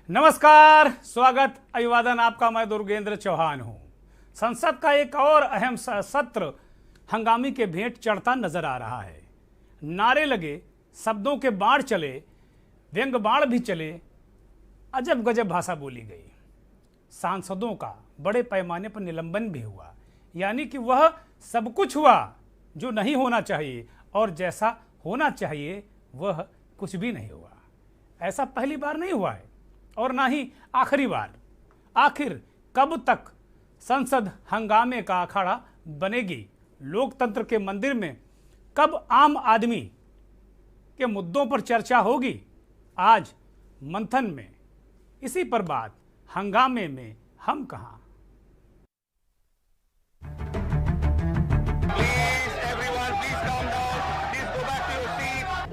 नमस्कार, स्वागत, अभिवादन आपका। मैं दुर्गेंद्र चौहान हूं। संसद का एक और अहम सत्र हंगामे के भेंट चढ़ता नजर आ रहा है। नारे लगे, शब्दों के बाढ़ चले, व्यंग बाण भी चले, अजब गजब भाषा बोली गई। सांसदों का बड़े पैमाने पर निलंबन भी हुआ, यानी कि वह सब कुछ हुआ जो नहीं होना चाहिए और जैसा होना चाहिए वह कुछ भी नहीं हुआ। ऐसा पहली बार नहीं हुआ है और ना ही आखिरी बार। आखिर कब तक संसद हंगामे का अखाड़ा बनेगी? लोकतंत्र के मंदिर में कब आम आदमी के मुद्दों पर चर्चा होगी? आज मंथन में इसी पर बात। हंगामे में हम कहां?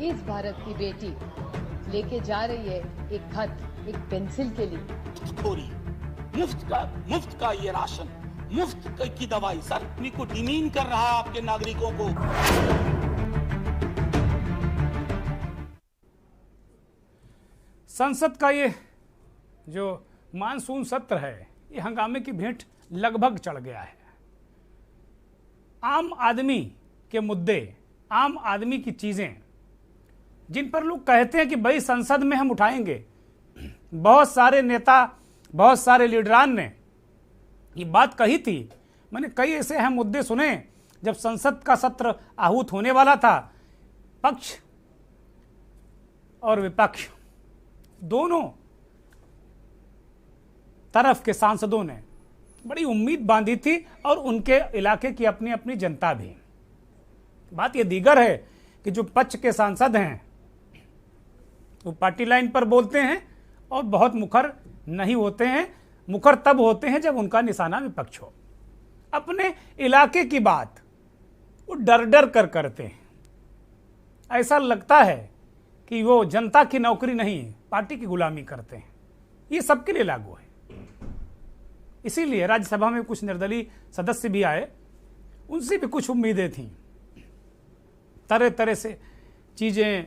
इस भारत की बेटी लेके जा रही है एक खत, एक पेंसिल के लिए। मुफ्त का ये राशन, मुफ्त की दवाई सर को डिमीन कर रहा है आपके नागरिकों को। संसद का ये जो मानसून सत्र है, ये हंगामे की भेंट लगभग चढ़ गया है। आम आदमी के मुद्दे, आम आदमी की चीजें जिन पर लोग कहते हैं कि भाई संसद में हम उठाएंगे। बहुत सारे नेता, बहुत सारे लीडरान ने ये बात कही थी। मैंने कई ऐसे अहम मुद्दे सुने जब संसद का सत्र आहूत होने वाला था। पक्ष और विपक्ष दोनों तरफ के सांसदों ने बड़ी उम्मीद बांधी थी और उनके इलाके की अपनी अपनी जनता भी। बात यह दीगर है कि जो पक्ष के सांसद हैं वो पार्टी लाइन पर बोलते हैं और बहुत मुखर नहीं होते हैं। मुखर तब होते हैं जब उनका निशाना विपक्ष हो। अपने इलाके की बात वो डर डर कर करते हैं। ऐसा लगता है कि वो जनता की नौकरी नहीं, पार्टी की गुलामी करते हैं। ये सबके लिए लागू है। इसीलिए राज्यसभा में कुछ निर्दलीय सदस्य भी आए, उनसे भी कुछ उम्मीदें थीं। तरह तरह से चीजें,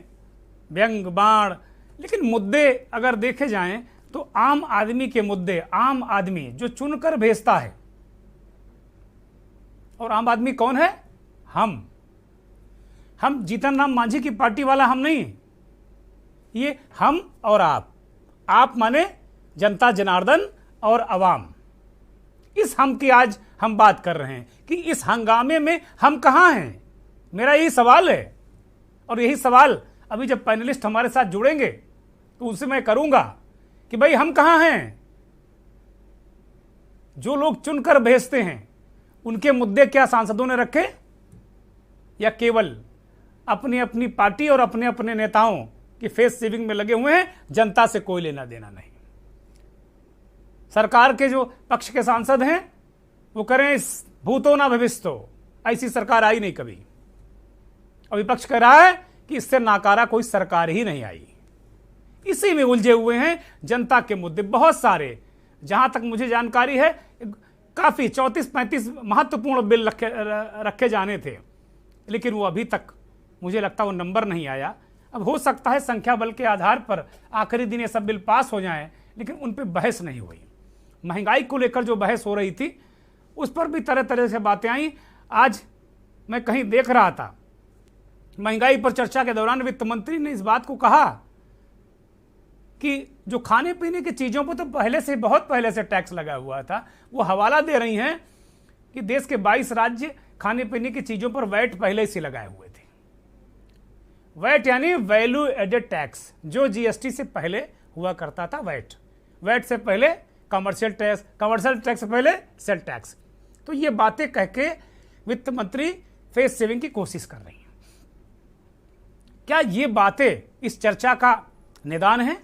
व्यंग बाण, लेकिन मुद्दे अगर देखे जाएं तो आम आदमी के मुद्दे, आम आदमी जो चुनकर भेजता है। और आम आदमी कौन है? हम जीतन राम मांझी की पार्टी वाला हम नहीं। ये हम और आप माने जनता जनार्दन और अवाम। इस हम की आज हम बात कर रहे हैं कि इस हंगामे में हम कहां हैं। मेरा यही सवाल है और यही सवाल अभी जब पैनलिस्ट हमारे साथ जुड़ेंगे तो उनसे मैं करूंगा कि भाई हम कहां हैं। जो लोग चुनकर भेजते हैं उनके मुद्दे क्या सांसदों ने रखे, या केवल अपनी अपनी पार्टी और अपने अपने नेताओं की फेस सेविंग में लगे हुए हैं? जनता से कोई लेना देना नहीं। सरकार के जो पक्ष के सांसद हैं वो करें इस भूतो ना भविष्यो, ऐसी सरकार आई नहीं कभी। और विपक्ष कह रहा है कि इससे नाकारा कोई सरकार ही नहीं आई। इसी में उलझे हुए हैं जनता के मुद्दे बहुत सारे। जहां तक मुझे जानकारी है काफी 34-35 महत्वपूर्ण बिल रखे जाने थे, लेकिन वो अभी तक मुझे लगता वो नंबर नहीं आया। अब हो सकता है संख्या बल के आधार पर आखिरी दिन ये सब बिल पास हो जाएं, लेकिन उन पर बहस नहीं हुई। महंगाई को लेकर जो बहस हो रही थी उस पर भी तरह तरह से बातें आई। आज मैं कहीं देख रहा था, महंगाई पर चर्चा के दौरान वित्त मंत्री ने इस बात को कहा कि जो खाने पीने की चीजों पर तो पहले से, बहुत पहले से टैक्स लगा हुआ था। वो हवाला दे रही हैं कि देश के 22 राज्य खाने पीने की चीजों पर वैट पहले से लगाए हुए थे। वैट यानी वैल्यू एडेड टैक्स, जो जीएसटी से पहले हुआ करता था। वैट से पहले कमर्शियल टैक्स, कमर्शियल टैक्स से पहले सेल टैक्स। तो ये बातें कह के वित्त मंत्री फेस सेविंग की कोशिश कर रही हैं। क्या ये बातें इस चर्चा का निदान है?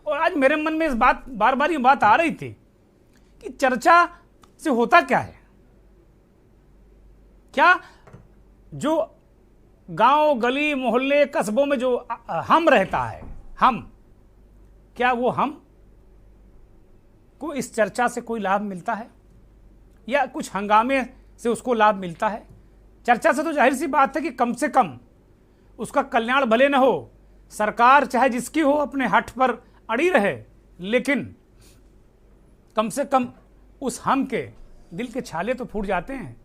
और आज मेरे मन में इस बात, बार बार ये बात आ रही थी कि चर्चा से होता क्या है। क्या जो गांव, गली, मोहल्ले, कस्बों में जो हम रहता है, क्या वो हम को इस चर्चा से कोई लाभ मिलता है, या कुछ हंगामे से उसको लाभ मिलता है? चर्चा से तो जाहिर सी बात है कि कम से कम उसका कल्याण भले न हो, सरकार चाहे जिसकी हो अपने हठ पर अड़ी रहे, लेकिन कम से कम उस हम के दिल के छाले तो फूट जाते हैं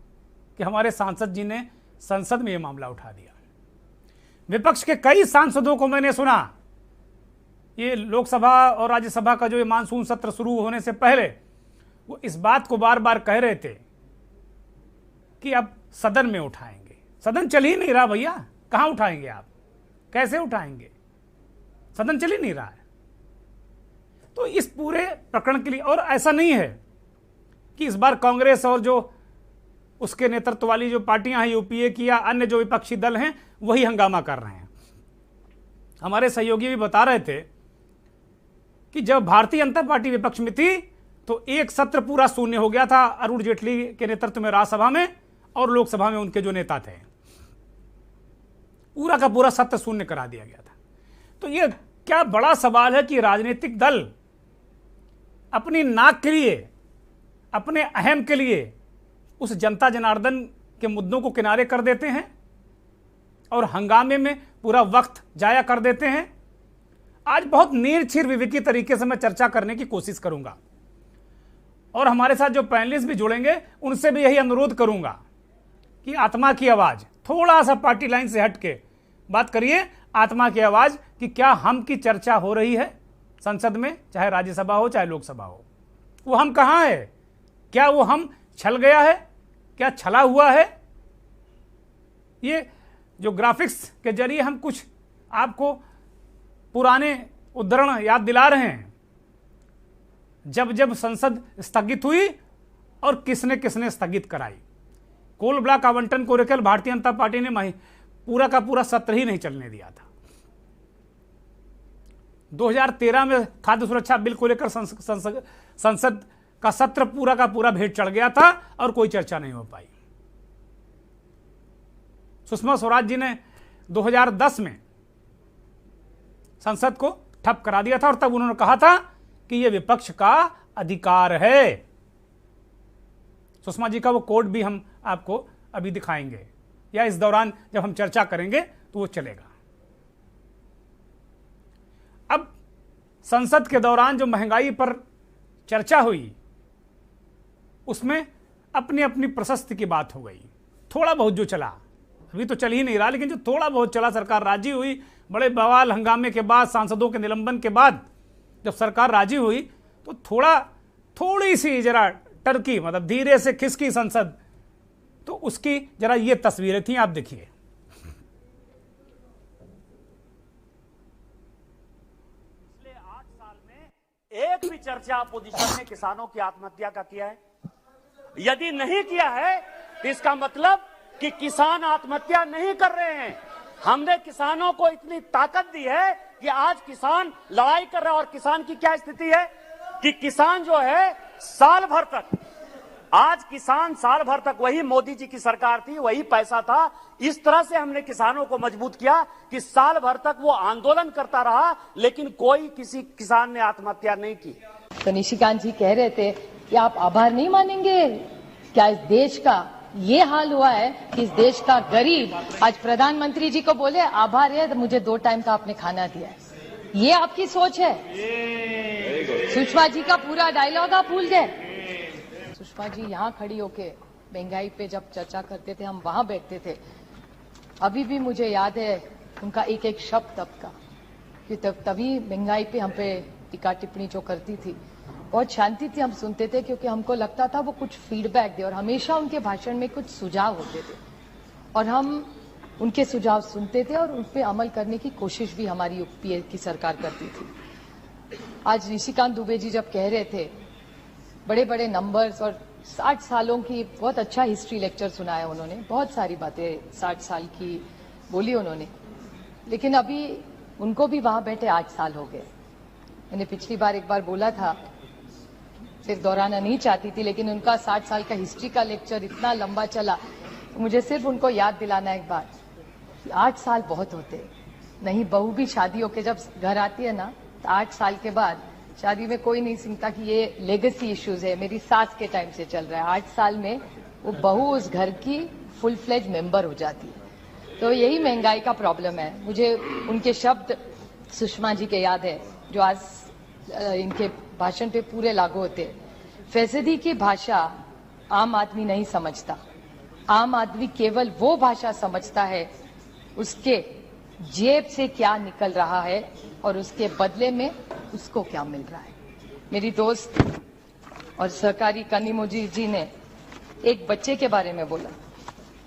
कि हमारे सांसद जी ने संसद में यह मामला उठा दिया। विपक्ष के कई सांसदों को मैंने सुना, ये लोकसभा और राज्यसभा का जो ये मानसून सत्र शुरू होने से पहले वो इस बात को बार बार कह रहे थे कि अब सदन में उठाएंगे। सदन चल ही नहीं रहा भैया, कहां उठाएंगे आप, कैसे उठाएंगे, सदन चल ही नहीं रहा है। तो इस पूरे प्रकरण के लिए, और ऐसा नहीं है कि इस बार कांग्रेस और जो उसके नेतृत्व वाली जो पार्टियां हैं यूपीए की या अन्य जो विपक्षी दल हैं वही हंगामा कर रहे हैं। हमारे सहयोगी भी बता रहे थे कि जब भारतीय जनता पार्टी विपक्ष में थी तो एक सत्र पूरा शून्य हो गया था अरुण जेटली के नेतृत्व में राज्यसभा में, और लोकसभा में उनके जो नेता थे पूरा का पूरा सत्र शून्य करा दिया गया था। तो यह क्या बड़ा सवाल है कि राजनीतिक दल अपनी नाक के लिए, अपने अहम के लिए उस जनता जनार्दन के मुद्दों को किनारे कर देते हैं और हंगामे में पूरा वक्त जाया कर देते हैं। आज बहुत नीरछीर विवेकी तरीके से मैं चर्चा करने की कोशिश करूंगा और हमारे साथ जो पैनलिस्ट भी जुड़ेंगे उनसे भी यही अनुरोध करूंगा कि आत्मा की आवाज, थोड़ा सा पार्टी लाइन से हट के बात करिए, आत्मा की आवाज कि क्या हम की चर्चा हो रही है संसद में, चाहे राज्यसभा हो चाहे लोकसभा हो। वो हम कहां है, क्या वो हम छल गया है, क्या छला हुआ है। ये जो ग्राफिक्स के जरिए हम कुछ आपको पुराने उद्धरण याद दिला रहे हैं, जब जब संसद स्थगित हुई और किसने किसने स्थगित कराई। कोल ब्लॉक आवंटन को लेकर भारतीय जनता पार्टी ने पूरा का पूरा सत्र ही नहीं चलने दिया था। 2013 में खाद्य सुरक्षा बिल को लेकर संसद का सत्र पूरा का पूरा भेंट चढ़ गया था और कोई चर्चा नहीं हो पाई। सुषमा स्वराज जी ने 2010 में संसद को ठप करा दिया था और तब उन्होंने कहा था कि यह विपक्ष का अधिकार है। सुषमा जी का वो कोड भी हम आपको अभी दिखाएंगे या इस दौरान जब हम चर्चा करेंगे तो वो चलेगा। अब संसद के दौरान जो महंगाई पर चर्चा हुई उसमें अपनी अपनी प्रशस्ति की बात हो गई। थोड़ा बहुत जो चला, अभी तो चल ही नहीं रहा, लेकिन जो थोड़ा बहुत चला सरकार राजी हुई। बड़े बवाल हंगामे के बाद, सांसदों के निलंबन के बाद जब सरकार राजी हुई तो थोड़ी सी जरा टर्की, मतलब धीरे से खिसकी संसद। तो उसकी जरा ये तस्वीरें थी, आप देखिए। पिछले 8 साल में एक भी चर्चा अपोजिशन ने किसानों की आत्महत्या का किया है? यदि नहीं किया है तो इसका मतलब कि किसान आत्महत्या नहीं कर रहे हैं। हमने किसानों को इतनी ताकत दी है कि आज किसान लड़ाई कर रहा है। और किसान की क्या स्थिति है कि किसान जो है साल भर तक, आज किसान साल भर तक, वही मोदी जी की सरकार थी, वही पैसा था, इस तरह से हमने किसानों को मजबूत किया कि साल भर तक वो आंदोलन करता रहा, लेकिन कोई किसी किसान ने आत्महत्या नहीं की। तो निशिकांत जी कह रहे थे कि आप आभार नहीं मानेंगे क्या इस देश का? ये हाल हुआ है कि इस देश का गरीब आज प्रधानमंत्री जी को बोले आभार है तो मुझे 2 टाइम का आपने खाना दिया। ये आपकी सोच है? सुषमा जी का पूरा डायलॉग आप भूल गए। सुषमा जी यहाँ खड़ी होके महंगाई पे जब चर्चा करते थे, हम वहां बैठते थे, अभी भी मुझे याद है उनका एक एक शब्द तब का, कि तभी महंगाई पे हम पे टीका टिप्पणी जो करती थी बहुत शांति थी, हम सुनते थे, क्योंकि हमको लगता था वो कुछ फीडबैक दे और हमेशा उनके भाषण में कुछ सुझाव होते थे और हम उनके सुझाव सुनते थे और उन पर अमल करने की कोशिश भी हमारी यूपीए की सरकार करती थी। आज निशिकांत दुबे जी जब कह रहे थे बड़े बड़े नंबर्स और 60 सालों की, बहुत अच्छा हिस्ट्री लेक्चर सुनाया उन्होंने, बहुत सारी बातें 60 साल की बोली उन्होंने, लेकिन अभी उनको भी वहां बैठे 8 साल हो गए। मैंने पिछली बार एक बार बोला था, सिर्फ दोहराना नहीं चाहती थी, लेकिन उनका 60 साल का हिस्ट्री का लेक्चर इतना लंबा चला, मुझे सिर्फ उनको याद दिलाना एक बार कि 8 साल बहुत होते नहीं। बहू भी शादी होके जब घर आती है ना, तो 8 साल के बाद शादी में कोई नहीं सुनता कि ये लेगेसी इश्यूज है, मेरी सास के टाइम से चल रहा है। 8 साल में वो बहू उस घर की फुल फ्लेज मेंबर हो जाती है। तो यही महंगाई का प्रॉब्लम है। मुझे उनके शब्द सुषमा जी के याद है, जो आज इनके भाषण पे पूरे लागू होते हैं। फैसदी की भाषा आम आदमी नहीं समझता। आम आदमी केवल वो भाषा समझता है उसके जेब से क्या निकल रहा है और उसके बदले में उसको क्या मिल रहा है। मेरी दोस्त और सहकारी कानीमोजी जी ने एक बच्चे के बारे में बोला,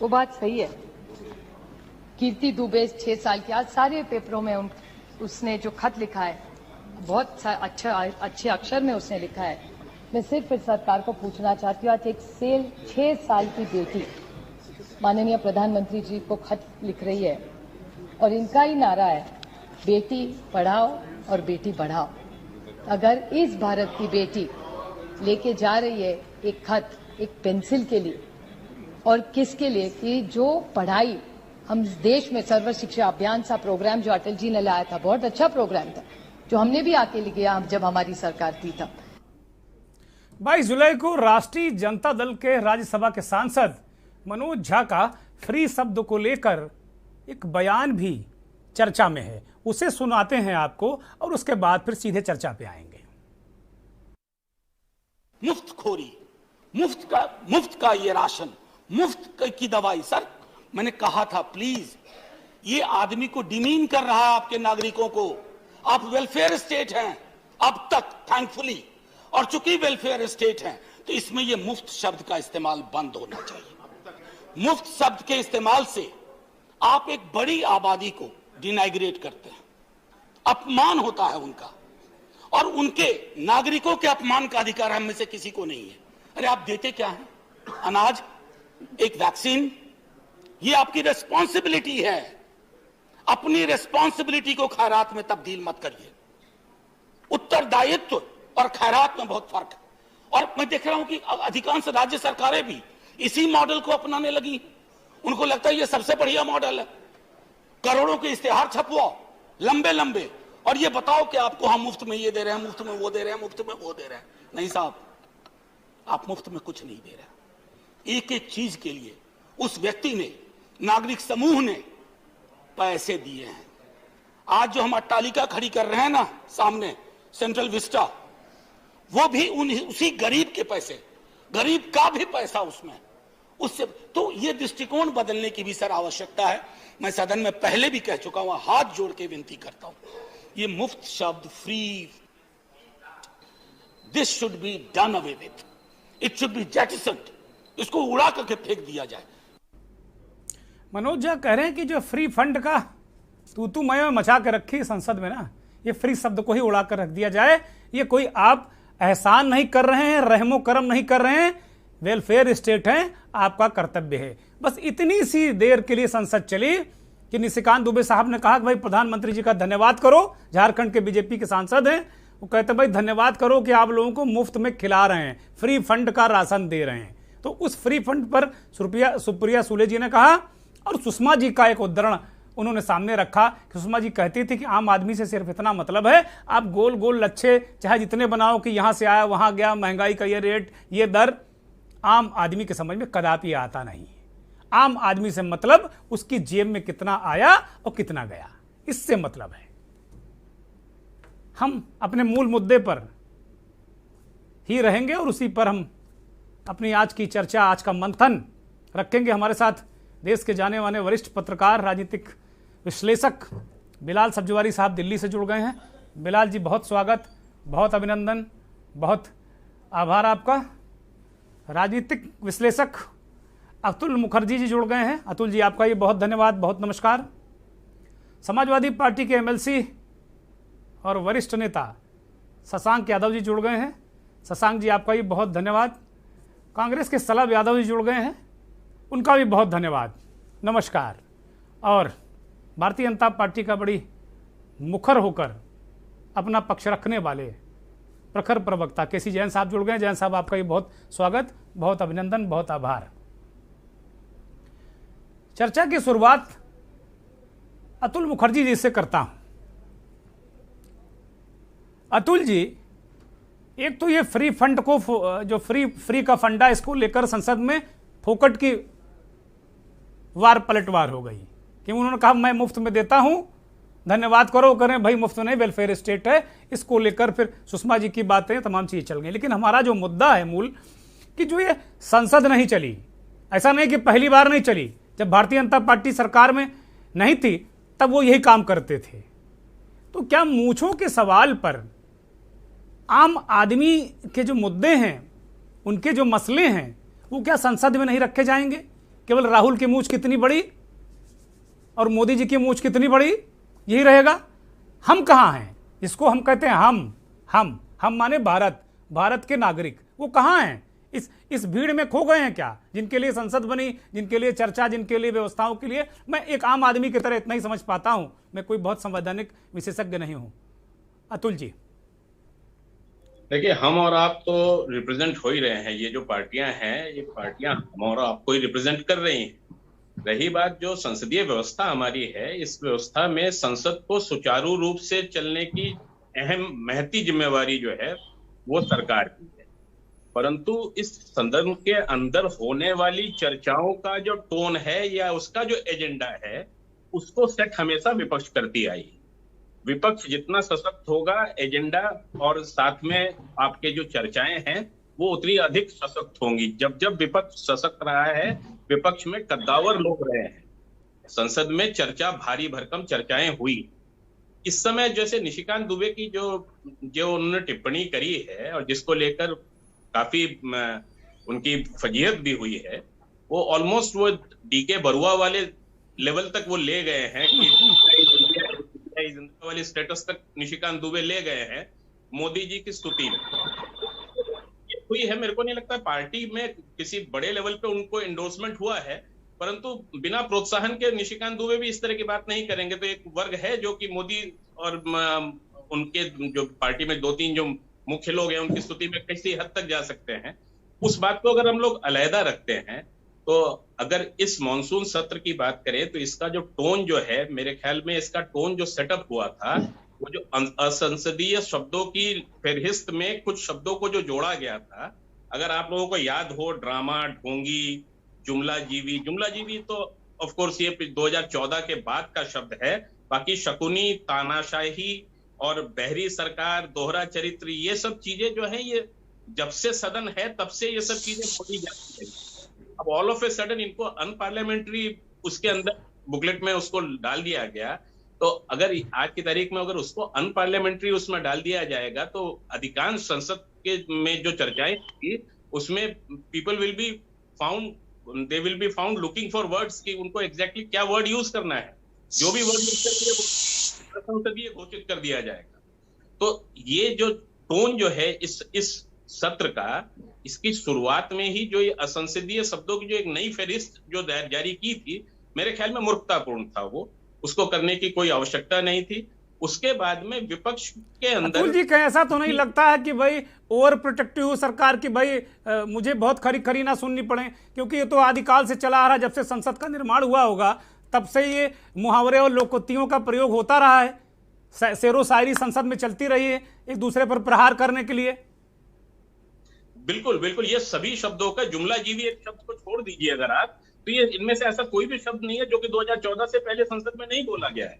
वो बात सही है। कीर्ति दुबे 6 साल की, आज सारे पेपरों में उसने जो खत लिखा है बहुत अच्छे अक्षर में उसने लिखा है। मैं सिर्फ इस सरकार को पूछना चाहती हूँ, आज एक 6 साल की बेटी माननीय प्रधानमंत्री जी को खत लिख रही है और इनका ही नारा है बेटी पढ़ाओ और बेटी बढ़ाओ। अगर इस भारत की बेटी लेके जा रही है एक खत एक पेंसिल के लिए और किसके लिए कि जो पढ़ाई हम देश में सर्व शिक्षा अभियान सा प्रोग्राम जो अटल जी ने लाया था, बहुत अच्छा प्रोग्राम था जो हमने भी आके लिया जब हमारी सरकार थी तब। 22 जुलाई को राष्ट्रीय जनता दल के राज्यसभा के सांसद मनोज झा का फ्री शब्द को लेकर एक बयान भी चर्चा में है, उसे सुनाते हैं आपको और उसके बाद फिर सीधे चर्चा पे आएंगे। मुफ्तखोरी, मुफ्त का ये राशन, मुफ्त की दवाई। सर मैंने कहा था प्लीज, ये आदमी को डिमीन कर रहा है आपके नागरिकों को। आप वेलफेयर स्टेट हैं अब तक थैंकफुली, और चूंकि वेलफेयर स्टेट हैं तो इसमें ये मुफ्त शब्द का इस्तेमाल बंद होना चाहिए। मुफ्त शब्द के इस्तेमाल से आप एक बड़ी आबादी को डिनाइग्रेट करते हैं, अपमान होता है उनका, और उनके नागरिकों के अपमान का अधिकार हम में से किसी को नहीं है। अरे आप देते क्या हैं? अनाज, एक वैक्सीन, ये आपकी रेस्पॉन्सिबिलिटी है। अपनी रेस्पॉन्सिबिलिटी को खैरात में तब्दील मत करिए। उत्तरदायित्व और खैरात में बहुत फर्क है। और मैं देख रहा हूं कि अधिकांश राज्य सरकारें भी इसी मॉडल को अपनाने लगी। उनको लगता है ये सबसे बढ़िया मॉडल है। करोड़ों के इश्तेहार छपवाओ लंबे लंबे और ये बताओ कि आपको हम मुफ्त में ये दे रहे हैं, मुफ्त में वो दे रहे हैं, मुफ्त में वो दे रहे हैं। नहीं साहब, आप मुफ्त में कुछ नहीं दे रहे। एक एक चीज के लिए उस व्यक्ति ने, नागरिक समूह ने पैसे दिए हैं। आज जो हम अट्टालिका खड़ी कर रहे हैं ना सामने, सेंट्रल विस्टा, वो भी उसी गरीब के पैसे, गरीब का भी पैसा उसमें, उससे। तो ये दृष्टिकोण बदलने की भी सर आवश्यकता है। मैं सदन में पहले भी कह चुका हूं, हाथ जोड़ के विनती करता हूं, ये मुफ्त शब्द free, this should be done away with, it should be jettisoned, इसको उड़ा करके फेंक दिया जाए। मनोज झा कह रहे हैं कि जो फ्री फंड का तू मैं मचा के रखी संसद में ना, ये फ्री शब्द को ही उड़ा कर रख दिया जाए। ये कोई आप एहसान नहीं कर रहे हैं, रहमो करम नहीं कर रहे हैं, वेलफेयर स्टेट है, आपका कर्तव्य है। बस इतनी सी देर के लिए संसद चली कि निशिकांत दुबे साहब ने कहा कि भाई प्रधानमंत्री जी का धन्यवाद करो। झारखंड के बीजेपी के सांसद हैं, वो कहते भाई धन्यवाद करो कि आप लोगों को मुफ्त में खिला रहे हैं, फ्री फंड का राशन दे रहे हैं। तो उस फ्री फंड पर सुप्रिया सुले जी ने कहा, और सुषमा जी का एक उदाहरण उन्होंने सामने रखा कि सुषमा जी कहती थी कि आम आदमी से सिर्फ इतना मतलब है, आप गोल गोल लच्छे चाहे जितने बनाओ कि यहां से आया वहां गया, महंगाई का ये रेट ये दर, आम आदमी के समझ में कदापि आता नहीं। आम आदमी से मतलब उसकी जेब में कितना आया और कितना गया, इससे मतलब है। हम अपने मूल मुद्दे पर ही रहेंगे और उसी पर हम अपनी आज की चर्चा, आज का मंथन रखेंगे। हमारे साथ देश के जाने माने वरिष्ठ पत्रकार, राजनीतिक विश्लेषक बिलाल सब्जवारी साहब दिल्ली से जुड़ गए हैं। बिलाल जी बहुत स्वागत, बहुत अभिनंदन, बहुत आभार आपका। राजनीतिक विश्लेषक अतुल मुखर्जी जी जुड़ गए हैं। अतुल जी आपका ये बहुत धन्यवाद, बहुत नमस्कार। समाजवादी पार्टी के एमएलसी और वरिष्ठ नेता शशांक यादव जी जुड़ गए हैं। शशांक जी आपका ये बहुत धन्यवाद। कांग्रेस के सलाब यादव जी जुड़ गए हैं, उनका भी बहुत धन्यवाद, नमस्कार। और भारतीय जनता पार्टी का बड़ी मुखर होकर अपना पक्ष रखने वाले प्रखर प्रवक्ता केसी जैन साहब जुड़ गए। जैन साहब आपका ये बहुत स्वागत, बहुत अभिनंदन, बहुत आभार। चर्चा की शुरुआत अतुल मुखर्जी जी से करता हूं। अतुल जी, एक तो ये फ्री फंड को, जो फ्री का फंडा, इसको लेकर संसद में फोकट की वार पलटवार हो गई कि उन्होंने कहा मैं मुफ्त में देता हूं, धन्यवाद करो करें भाई, मुफ्त नहीं, वेलफेयर स्टेट है, इसको लेकर फिर सुषमा जी की बातें तमाम चीजें चल गई। लेकिन हमारा जो मुद्दा है मूल, कि जो ये संसद नहीं चली, ऐसा नहीं कि पहली बार नहीं चली, जब भारतीय जनता पार्टी सरकार में नहीं थी तब वो यही काम करते थे। तो क्या मूंछों के सवाल पर आम आदमी के जो मुद्दे हैं, उनके जो मसले हैं, वो क्या संसद में नहीं रखे जाएंगे? केवल राहुल की मूंछ कितनी बड़ी और मोदी जी की मूंछ कितनी बड़ी, यही रहेगा? हम कहाँ हैं जिसको हम कहते हैं हम माने भारत, भारत के नागरिक, वो कहाँ हैं? इस भीड़ में खो गए हैं क्या? जिनके लिए संसद बनी, जिनके लिए चर्चा, जिनके लिए व्यवस्थाओं के लिए मैं एक आम आदमी की तरह इतना ही समझ पाता हूं। मैं कोई बहुत संवैधानिक विशेषज्ञ नहीं हूं। अतुल जी, देखिए, हम और आप तो रिप्रेजेंट हो ही रहे हैं। ये जो पार्टियां हैं, ये पार्टियां हम और आपको ही रिप्रेजेंट कर रही हैं। रही बात जो संसदीय व्यवस्था हमारी है, इस व्यवस्था में संसद को सुचारू रूप से चलने की अहम महती जिम्मेवारी जो है वो सरकार की है। परंतु इस संदर्भ के अंदर होने वाली चर्चाओं का जो टोन है या उसका जो एजेंडा है, उसको सेट हमेशा विपक्ष करती आई। विपक्ष जितना सशक्त होगा, एजेंडा और साथ में आपके जो चर्चाएं हैं वो उतनी अधिक सशक्त होंगी। जब जब विपक्ष सशक्त रहा है, विपक्ष में कद्दावर लोग रहे हैं, संसद में चर्चा, भारी भरकम चर्चाएं हुई। इस समय जैसे निशिकांत दुबे की जो उन्होंने टिप्पणी करी है और जिसको लेकर काफी उनकी फजीहत भी हुई है, वो ऑलमोस्ट वो डीके बरुआ वाले लेवल तक वो ले गए हैं कि जिंदा वाली स्टेटस तक निशिकांत दुबे ले गए हैं मोदी जी की स्तुति में। हुई है, मेरे को नहीं लगता पार्टी में किसी बड़े लेवल पे उनको एंडोर्समेंट हुआ है, परंतु बिना प्रोत्साहन के निशिकांत दुबे भी इस तरह की बात नहीं करेंगे। तो एक वर्ग है जो कि मोदी और उनके जो पार्टी में 2-3 जो मुख्य लोग हैं उनकी स्तुति में किसी हद तक जा सकते हैं। उस बात को अगर हम लोग अलहदा रखते हैं, तो अगर इस मॉनसून सत्र की बात करें तो इसका जो टोन जो है, मेरे ख्याल में इसका टोन जो सेटअप हुआ था, वो जो असंसदीय शब्दों की फहरिस्त में कुछ शब्दों को जो जोड़ा गया था, अगर आप लोगों को याद हो, ड्रामा, ढोंगी, जुमला जीवी तो ऑफ कोर्स ये 2014 के बाद का शब्द है। बाकी शकुनी, तानाशाही और बहरी सरकार, दोहरा चरित्र, ये सब चीजें जो है, ये जब से सदन है तब से ये सब चीजें बोली जाती है। अब ऑल ऑफ ए सडन इनको अनपार्लियामेंट्री उसके अंदर बुकलेट में उसको डाल दिया गया। तो अगर आज की तारीख में अगर उसको अनपार्लियामेंट्री उसमें डाल दिया जाएगा, तो अधिकांश संसद के में जो चर्चाएं थी उसमें people will be found looking for words कि उनको एग्जैक्टली क्या वर्ड यूज करना है। जो भी वर्ड यूज करके संसदीय घोषित कर दिया जाएगा। तो ये जो टोन जो है इस सत्र का, इसकी शुरुआत में ही जो ये असंसदीय शब्दों की जो एक नई फहरिस्त जो जारी की थी, मेरे ख्याल में मूर्खतापूर्ण था। वो उसको करने की कोई आवश्यकता नहीं थी। उसके बाद में विपक्ष के अंदर अतुल जी, कहीं ऐसा तो नहीं लगता है कि भाई ओवर प्रोटेक्टिव सरकार की, भाई मुझे बहुत खरी ना सुननी पड़े, क्योंकि ये तो आदिकाल से चला आ रहा, जब से संसद का निर्माण हुआ होगा तब से ये मुहावरे और लोकोक्तियों का प्रयोग होता रहा है। शेरो शायरी संसद में चलती रही है एक दूसरे पर प्रहार करने के लिए। बिल्कुल, ये सभी शब्दों का, जुमला जीवी एक शब्द को छोड़ दीजिए अगर आप, तो ये इनमें से ऐसा कोई भी शब्द नहीं है जो कि 2014 से पहले संसद में नहीं बोला गया है।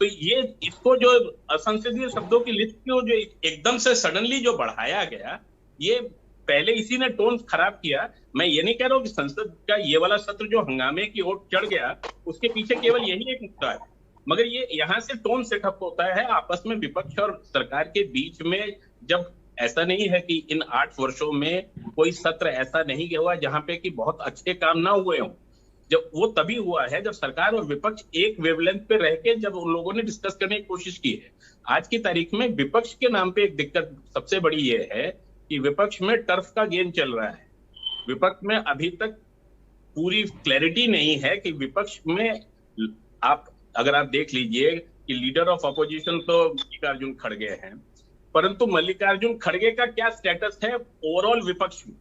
तो ये इसको जो असंसदीय शब्दों की लिस्ट को जो एकदम से सडनली जो बढ़ाया गया, ये पहले इसी ने टोन खराब किया। मैं ये नहीं कह रहा हूँ कि संसद का ये वाला सत्र जो हंगामे की ओर चढ़ गया उसके पीछे केवल यही एक मुद्दा है, मगर ये यहाँ से टोन सेटअप होता है आपस में विपक्ष और सरकार के बीच में। जब ऐसा नहीं है कि इन 8 वर्षों में कोई सत्र ऐसा नहीं हुआ जहां पे कि बहुत अच्छे काम ना हुए हों। जब वो तभी हुआ है जब सरकार और विपक्ष एक वेवलेंथ पे रह के जब उन लोगों ने डिस्कस करने की कोशिश की है। आज की तारीख में विपक्ष के नाम पे एक दिक्कत सबसे बड़ी ये है कि विपक्ष में टर्फ का गेम चल रहा है। विपक्ष में अभी तक पूरी क्लैरिटी नहीं है कि विपक्ष में अगर आप देख लीजिए कि लीडर ऑफ अपोजिशन तो मल्लिकार्जुन खड़गे हैं, परंतु मल्लिकार्जुन खड़गे का क्या स्टेटस है ओवरऑल विपक्ष में,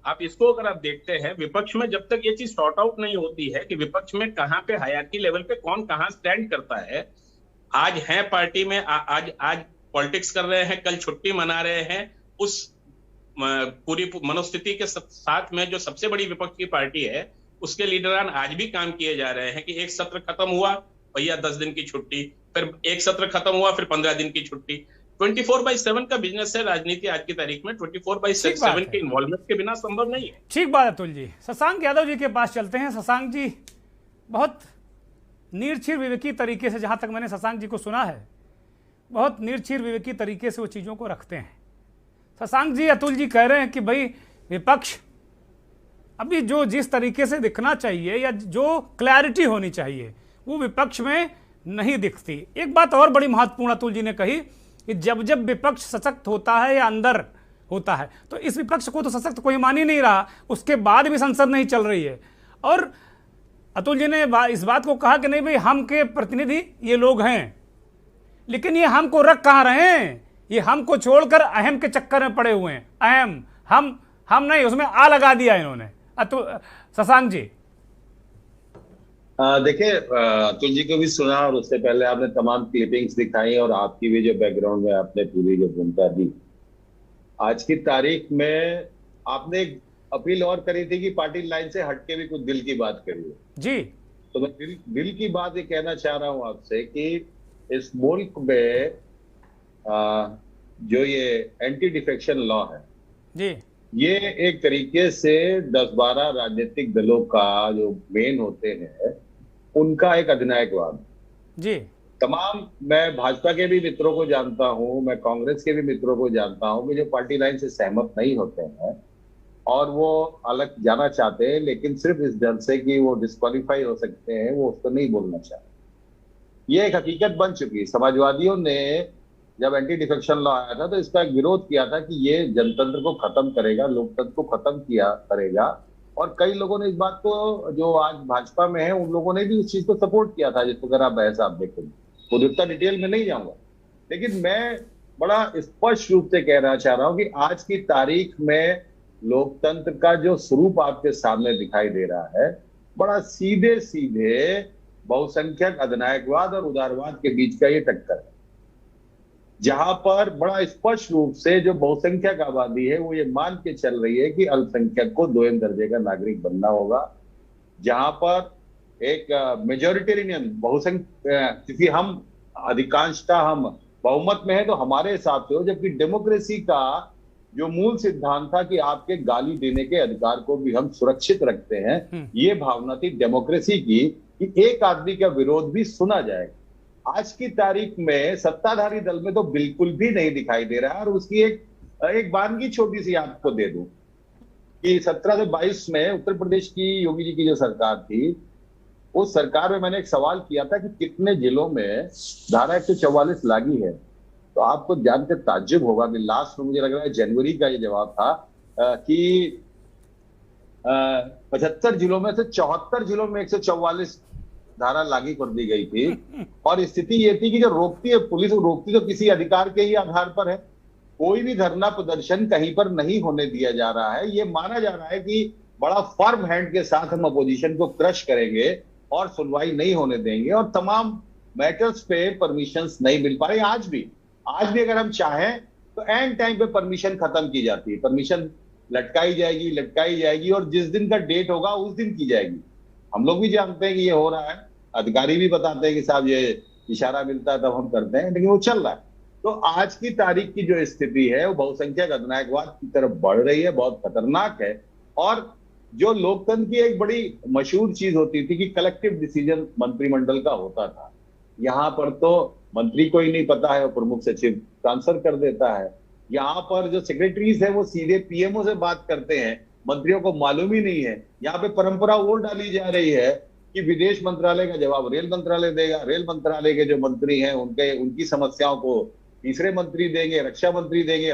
आप इसको अगर आप देखते हैं, विपक्ष में जब तक ये चीज सॉर्ट आउट नहीं होती है कि विपक्ष में कहां पे हायरार्की लेवल पे कौन कहां स्टैंड करता है। आज है पार्टी में, आज पॉलिटिक्स कर रहे हैं, कल छुट्टी मना रहे हैं। उस पूरी मनोस्थिति के साथ में जो सबसे बड़ी विपक्ष की पार्टी है उसके लीडरान आज भी काम किए जा रहे हैं कि एक सत्र खत्म हुआ, भैया 10 दिन की छुट्टी, फिर एक सत्र खत्म हुआ, फिर 15 दिन की छुट्टी। 24/7 का बिजनेस है राजनीति आज की तारीख में। 24/7 के इन्वॉल्वमेंट के बिना संभव नहीं है। ठीक बात अतुल जी। शशांक यादव जी के पास चलते हैं। शशांक जी बहुत निर्छीर विवेकी तरीके से, जहां तक मैंने शशांक जी को सुना है, बहुत निर्छीर विवेकी तरीके से वो चीज़ों को रखते हैं। शशांक जी, अतुल जी कह रहे हैं कि भाई विपक्ष अभी जो जिस तरीके से दिखना चाहिए या जो क्लैरिटी होनी चाहिए वो विपक्ष में नहीं दिखती। एक बात और बड़ी महत्वपूर्ण अतुल जी ने कही कि जब जब विपक्ष सशक्त होता है या अंदर होता है, तो इस विपक्ष को तो सशक्त कोई मान ही नहीं रहा, उसके बाद भी संसद नहीं चल रही है। और अतुल जी ने इस बात को कहा कि नहीं भाई, हम के प्रतिनिधि ये लोग हैं, लेकिन ये हमको रख कहाँ रहे हैं, ये हमको छोड़कर अहम के चक्कर में पड़े हुए हैं। अहम हम नहीं, उसमें आ लगा दिया इन्होंने। शशांक जी देखिए, अतुल जी को भी सुना और उससे पहले आपने तमाम क्लिपिंग्स दिखाई और आपकी भी जो बैकग्राउंड में आपने पूरी जो भूमिका दी। आज की तारीख में आपने एक अपील और करी थी कि पार्टी लाइन से हटके भी कुछ दिल की बात करिए जी। तो मैं दिल की बात ये कहना चाह रहा हूं आपसे कि इस मुल्क में जो ये एंटी डिफेक्शन लॉ है जी, ये एक तरीके से 10-12 राजनीतिक दलों का जो मेन होते हैं उनका एक अधिनायकवाद जी। तमाम, मैं भाजपा के भी मित्रों को जानता हूं, मैं कांग्रेस के भी मित्रों को जानता हूं कि जो पार्टी लाइन से सहमत नहीं होते हैं और वो अलग जाना चाहते हैं, लेकिन सिर्फ इस डर से कि वो डिस्क्वालीफाई हो सकते हैं, वो उसको नहीं बोलना चाहते। ये एक हकीकत बन चुकी है। समाजवादियों ने जब एंटी डिफेक्शन लॉ आया था तो इसका एक विरोध किया था कि ये जनतंत्र को खत्म करेगा, लोकतंत्र को खत्म करेगा। और कई लोगों ने इस बात को, जो आज भाजपा में है, उन लोगों ने भी उस चीज को सपोर्ट किया था, जिसको अगर आप बहस आप देखेंगे, खुद इतना डिटेल में नहीं जाऊंगा। लेकिन मैं बड़ा स्पष्ट रूप से कहना चाह रहा हूं कि आज की तारीख में लोकतंत्र का जो स्वरूप आपके सामने दिखाई दे रहा है, बड़ा सीधे सीधे बहुसंख्यक अधिनायकवाद और उदारवाद के बीच का ये टक्कर है, जहां पर बड़ा स्पष्ट रूप से जो बहुसंख्यक आबादी है वो ये मान के चल रही है कि अल्पसंख्यक को 2वे दर्जे का नागरिक बनना होगा। जहां पर एक मेजोरिटेरियन बहुसंख्यक, क्योंकि हम अधिकांशता हम बहुमत में है तो हमारे हिसाब से हो, जबकि डेमोक्रेसी का जो मूल सिद्धांत था कि आपके गाली देने के अधिकार को भी हम सुरक्षित रखते हैं, ये भावना थी डेमोक्रेसी की कि एक आदमी का विरोध भी सुना जाएगा। आज की तारीख में सत्ताधारी दल में तो बिल्कुल भी नहीं दिखाई दे रहा है। और उसकी एक वानगी छोटी सी आपको दे दूं कि 17 से 22 में उत्तर प्रदेश की योगी जी की जो सरकार थी, उस सरकार में मैंने एक सवाल किया था कि कितने जिलों में धारा 144 लागी है, तो आपको जानकर ताज्जुब होगा कि लास्ट में मुझे लग रहा है जनवरी का ये जवाब था कि 75 जिलों में से 74 जिलों में 144 धारा लागू कर दी गई थी। और स्थिति ये थी कि जो रोकती है पुलिस, वो रोकती तो किसी अधिकार के ही आधार पर है। कोई भी धरना प्रदर्शन कहीं पर नहीं होने दिया जा रहा है। ये माना जा रहा है कि बड़ा फर्म हैंड के साथ हम अपोजिशन को क्रश करेंगे और सुनवाई नहीं होने देंगे, और तमाम मैटर्स पे परमिशंस नहीं मिल पा रही। आज भी अगर हम चाहें तो एंड टाइम पे परमिशन खत्म की जाती है, परमिशन लटकाई जाएगी और जिस दिन का डेट होगा उस दिन की जाएगी। हम लोग भी जानते हैं कि ये हो रहा है, अधिकारी भी बताते हैं कि साहब ये इशारा मिलता है तब हम करते हैं, लेकिन वो चल रहा है। तो आज की तारीख की जो स्थिति है वो बहुसंख्यक अधिनायकवाद की तरफ बढ़ रही है, बहुत खतरनाक है। और जो लोकतंत्र की एक बड़ी मशहूर चीज होती थी कि कलेक्टिव डिसीजन मंत्रिमंडल का होता था, यहाँ पर तो मंत्री को ही नहीं पता है, प्रमुख सचिव ट्रांसफर कर देता है। यहाँ पर जो सेक्रेटरीज है वो सीधे पीएमओ से बात करते हैं, मंत्रियों को मालूम ही नहीं है। यहाँ पे परंपरा वो डाली जा रही है कि विदेश मंत्रालय का जवाब रेल मंत्रालय देगा, रेल मंत्रालय के जो मंत्री हैं उनकी समस्याओं को तीसरे मंत्री देंगे, रक्षा मंत्री देंगे,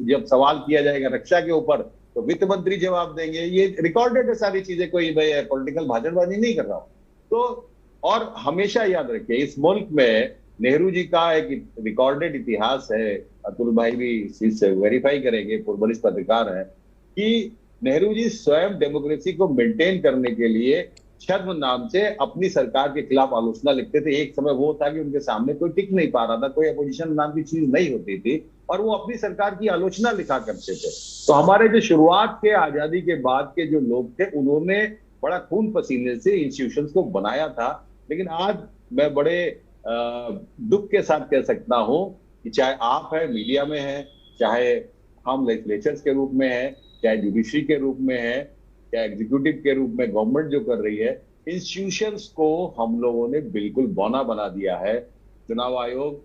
जब सवाल किया जाएगा रक्षा के ऊपर तो वित्त मंत्री जवाब देंगे। ये रिकॉर्डेड है सारी चीजें, कोई भाई पॉलिटिकल भाषणबाजी नहीं कर रहा हूं। तो और हमेशा याद रखिए, इस मुल्क में नेहरू जी का एक रिकॉर्डेड इतिहास है, अतुल भाई भी इस चीज से वेरीफाई करेंगे, वरिष्ठ पत्रकार है, कि नेहरू जी स्वयं डेमोक्रेसी को मेंटेन करने के लिए छद्म नाम से अपनी सरकार के खिलाफ आलोचना लिखते थे। एक समय वो था कि उनके सामने कोई टिक नहीं पा रहा था, कोई अपोजिशन नाम की चीज नहीं होती थी, और वो अपनी सरकार की आलोचना लिखा करते थे। तो हमारे जो शुरुआत के आजादी के बाद के जो लोग थे, उन्होंने बड़ा खून पसीने से इंस्टीट्यूशंस को बनाया था। लेकिन आज मैं बड़े दुख के साथ कह सकता हूं कि चाहे आप है, मीडिया में है, चाहे हम लेजिस्लेचर्स के रूप में है, चाहे जुडिशरी के रूप में है, चाहे एग्जीक्यूटिव के रूप में गवर्नमेंट जो कर रही है, इंस्टीट्यूशंस को हम लोगों ने बिल्कुल बौना बना दिया है। चुनाव आयोग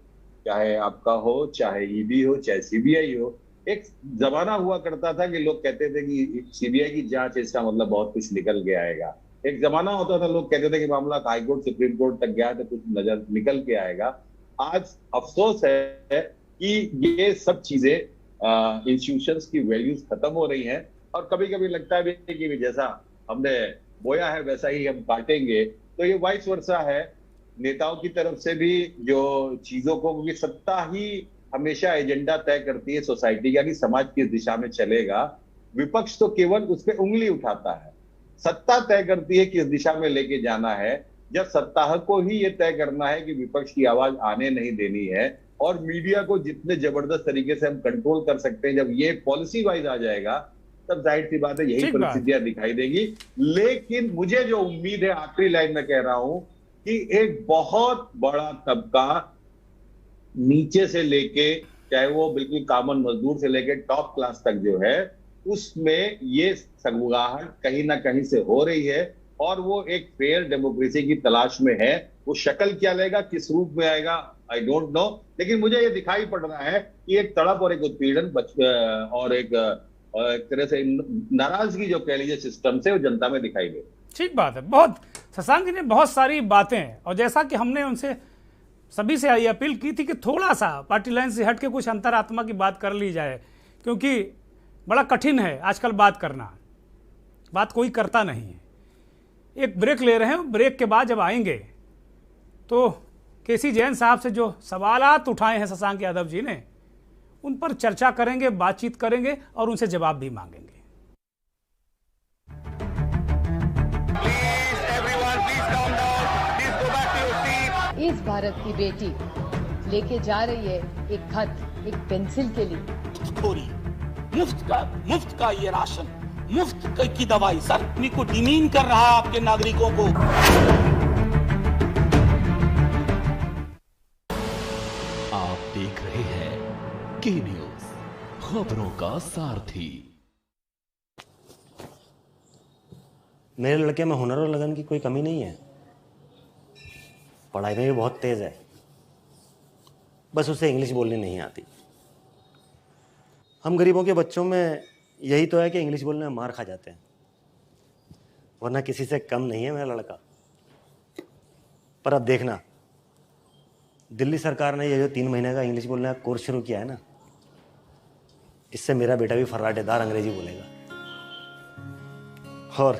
चाहे आपका हो, चाहे ईडी हो, चाहे सीबीआई हो, एक जमाना हुआ करता था कि लोग कहते थे कि सीबीआई की जांच, इसका मतलब बहुत कुछ निकल के आएगा। एक जमाना होता था लोग कहते थे कि मामला हाईकोर्ट सुप्रीम कोर्ट तक गया तो कुछ नजर निकल के आएगा। आज अफसोस है कि ये सब चीजें इंस्टीट्यूशंस की वैल्यूज खत्म हो रही हैं, और कभी कभी लगता है कि जैसा हमने बोया है वैसा ही हम काटेंगे। तो ये वाइस वर्सा है नेताओं की तरफ से भी, जो चीजों को, क्योंकि सत्ता ही हमेशा एजेंडा तय करती है सोसाइटी का कि समाज किस दिशा में चलेगा। विपक्ष तो केवल उस पर उंगली उठाता है, सत्ता तय करती है किस दिशा में लेके जाना है। जब सत्ता को ही ये तय करना है कि विपक्ष की आवाज आने नहीं देनी है, और मीडिया को जितने जबरदस्त तरीके से हम कंट्रोल कर सकते हैं, जब ये पॉलिसी वाइज आ जाएगा तब जाहिर सी बात है यही परिस्थितियां दिखाई देगी। लेकिन मुझे जो उम्मीद है, आखिरी लाइन में कह रहा हूं, कि एक बहुत बड़ा तबका नीचे से लेके, चाहे वो बिल्कुल कॉमन मजदूर से लेके टॉप क्लास तक जो है, उसमें ये संगवाहट कहीं ना कहीं से हो रही है, और वो एक फेयर डेमोक्रेसी की तलाश में है। वो शक्ल क्या लेगा, किस रूप में आएगा, आई डोंट नो, लेकिन मुझे ये दिखाई पड़ रहा है कि एक तड़प और एक उत्पीड़न और एक तरह से नाराजगी जो कह लीजिए सिस्टम से, वो जनता में दिखाई दे। ठीक बात है। बहुत शशांक जी ने बहुत सारी बातें, और जैसा कि हमने उनसे सभी से ये अपील की थी कि थोड़ा सा पार्टी लाइन से हट के कुछ अंतरात्मा की बात कर ली जाए, क्योंकि बड़ा कठिन है आजकल बात करना, बात कोई करता नहीं है। एक ब्रेक ले रहे हैं, ब्रेक के बाद जब आएंगे तो केसी जैन साहब से जो सवालात उठाए हैं शशांक यादव जी ने, उन पर चर्चा करेंगे, बातचीत करेंगे और उनसे जवाब भी मांगेंगे। इस भारत की बेटी लेके जा रही है एक खत, एक पेंसिल के लिए। मुफ्त का ये राशन, मुफ्त की दवाई सर को डिमीन कर रहा है आपके नागरिकों को। आप देख रहे हैं के न्यूज, खबरों का सारथी। मेरे लड़के में हुनर और लगन की कोई कमी नहीं है, पढ़ाई में भी बहुत तेज है, बस उसे इंग्लिश बोलनी नहीं आती। हम गरीबों के बच्चों में यही तो है कि इंग्लिश बोलने में मार खा जाते हैं, वरना किसी से कम नहीं है मेरा लड़का। पर अब देखना, दिल्ली सरकार ने ये जो 3 महीने का इंग्लिश बोलने का कोर्स शुरू किया है ना, इससे मेरा बेटा भी फर्राटेदार अंग्रेजी बोलेगा और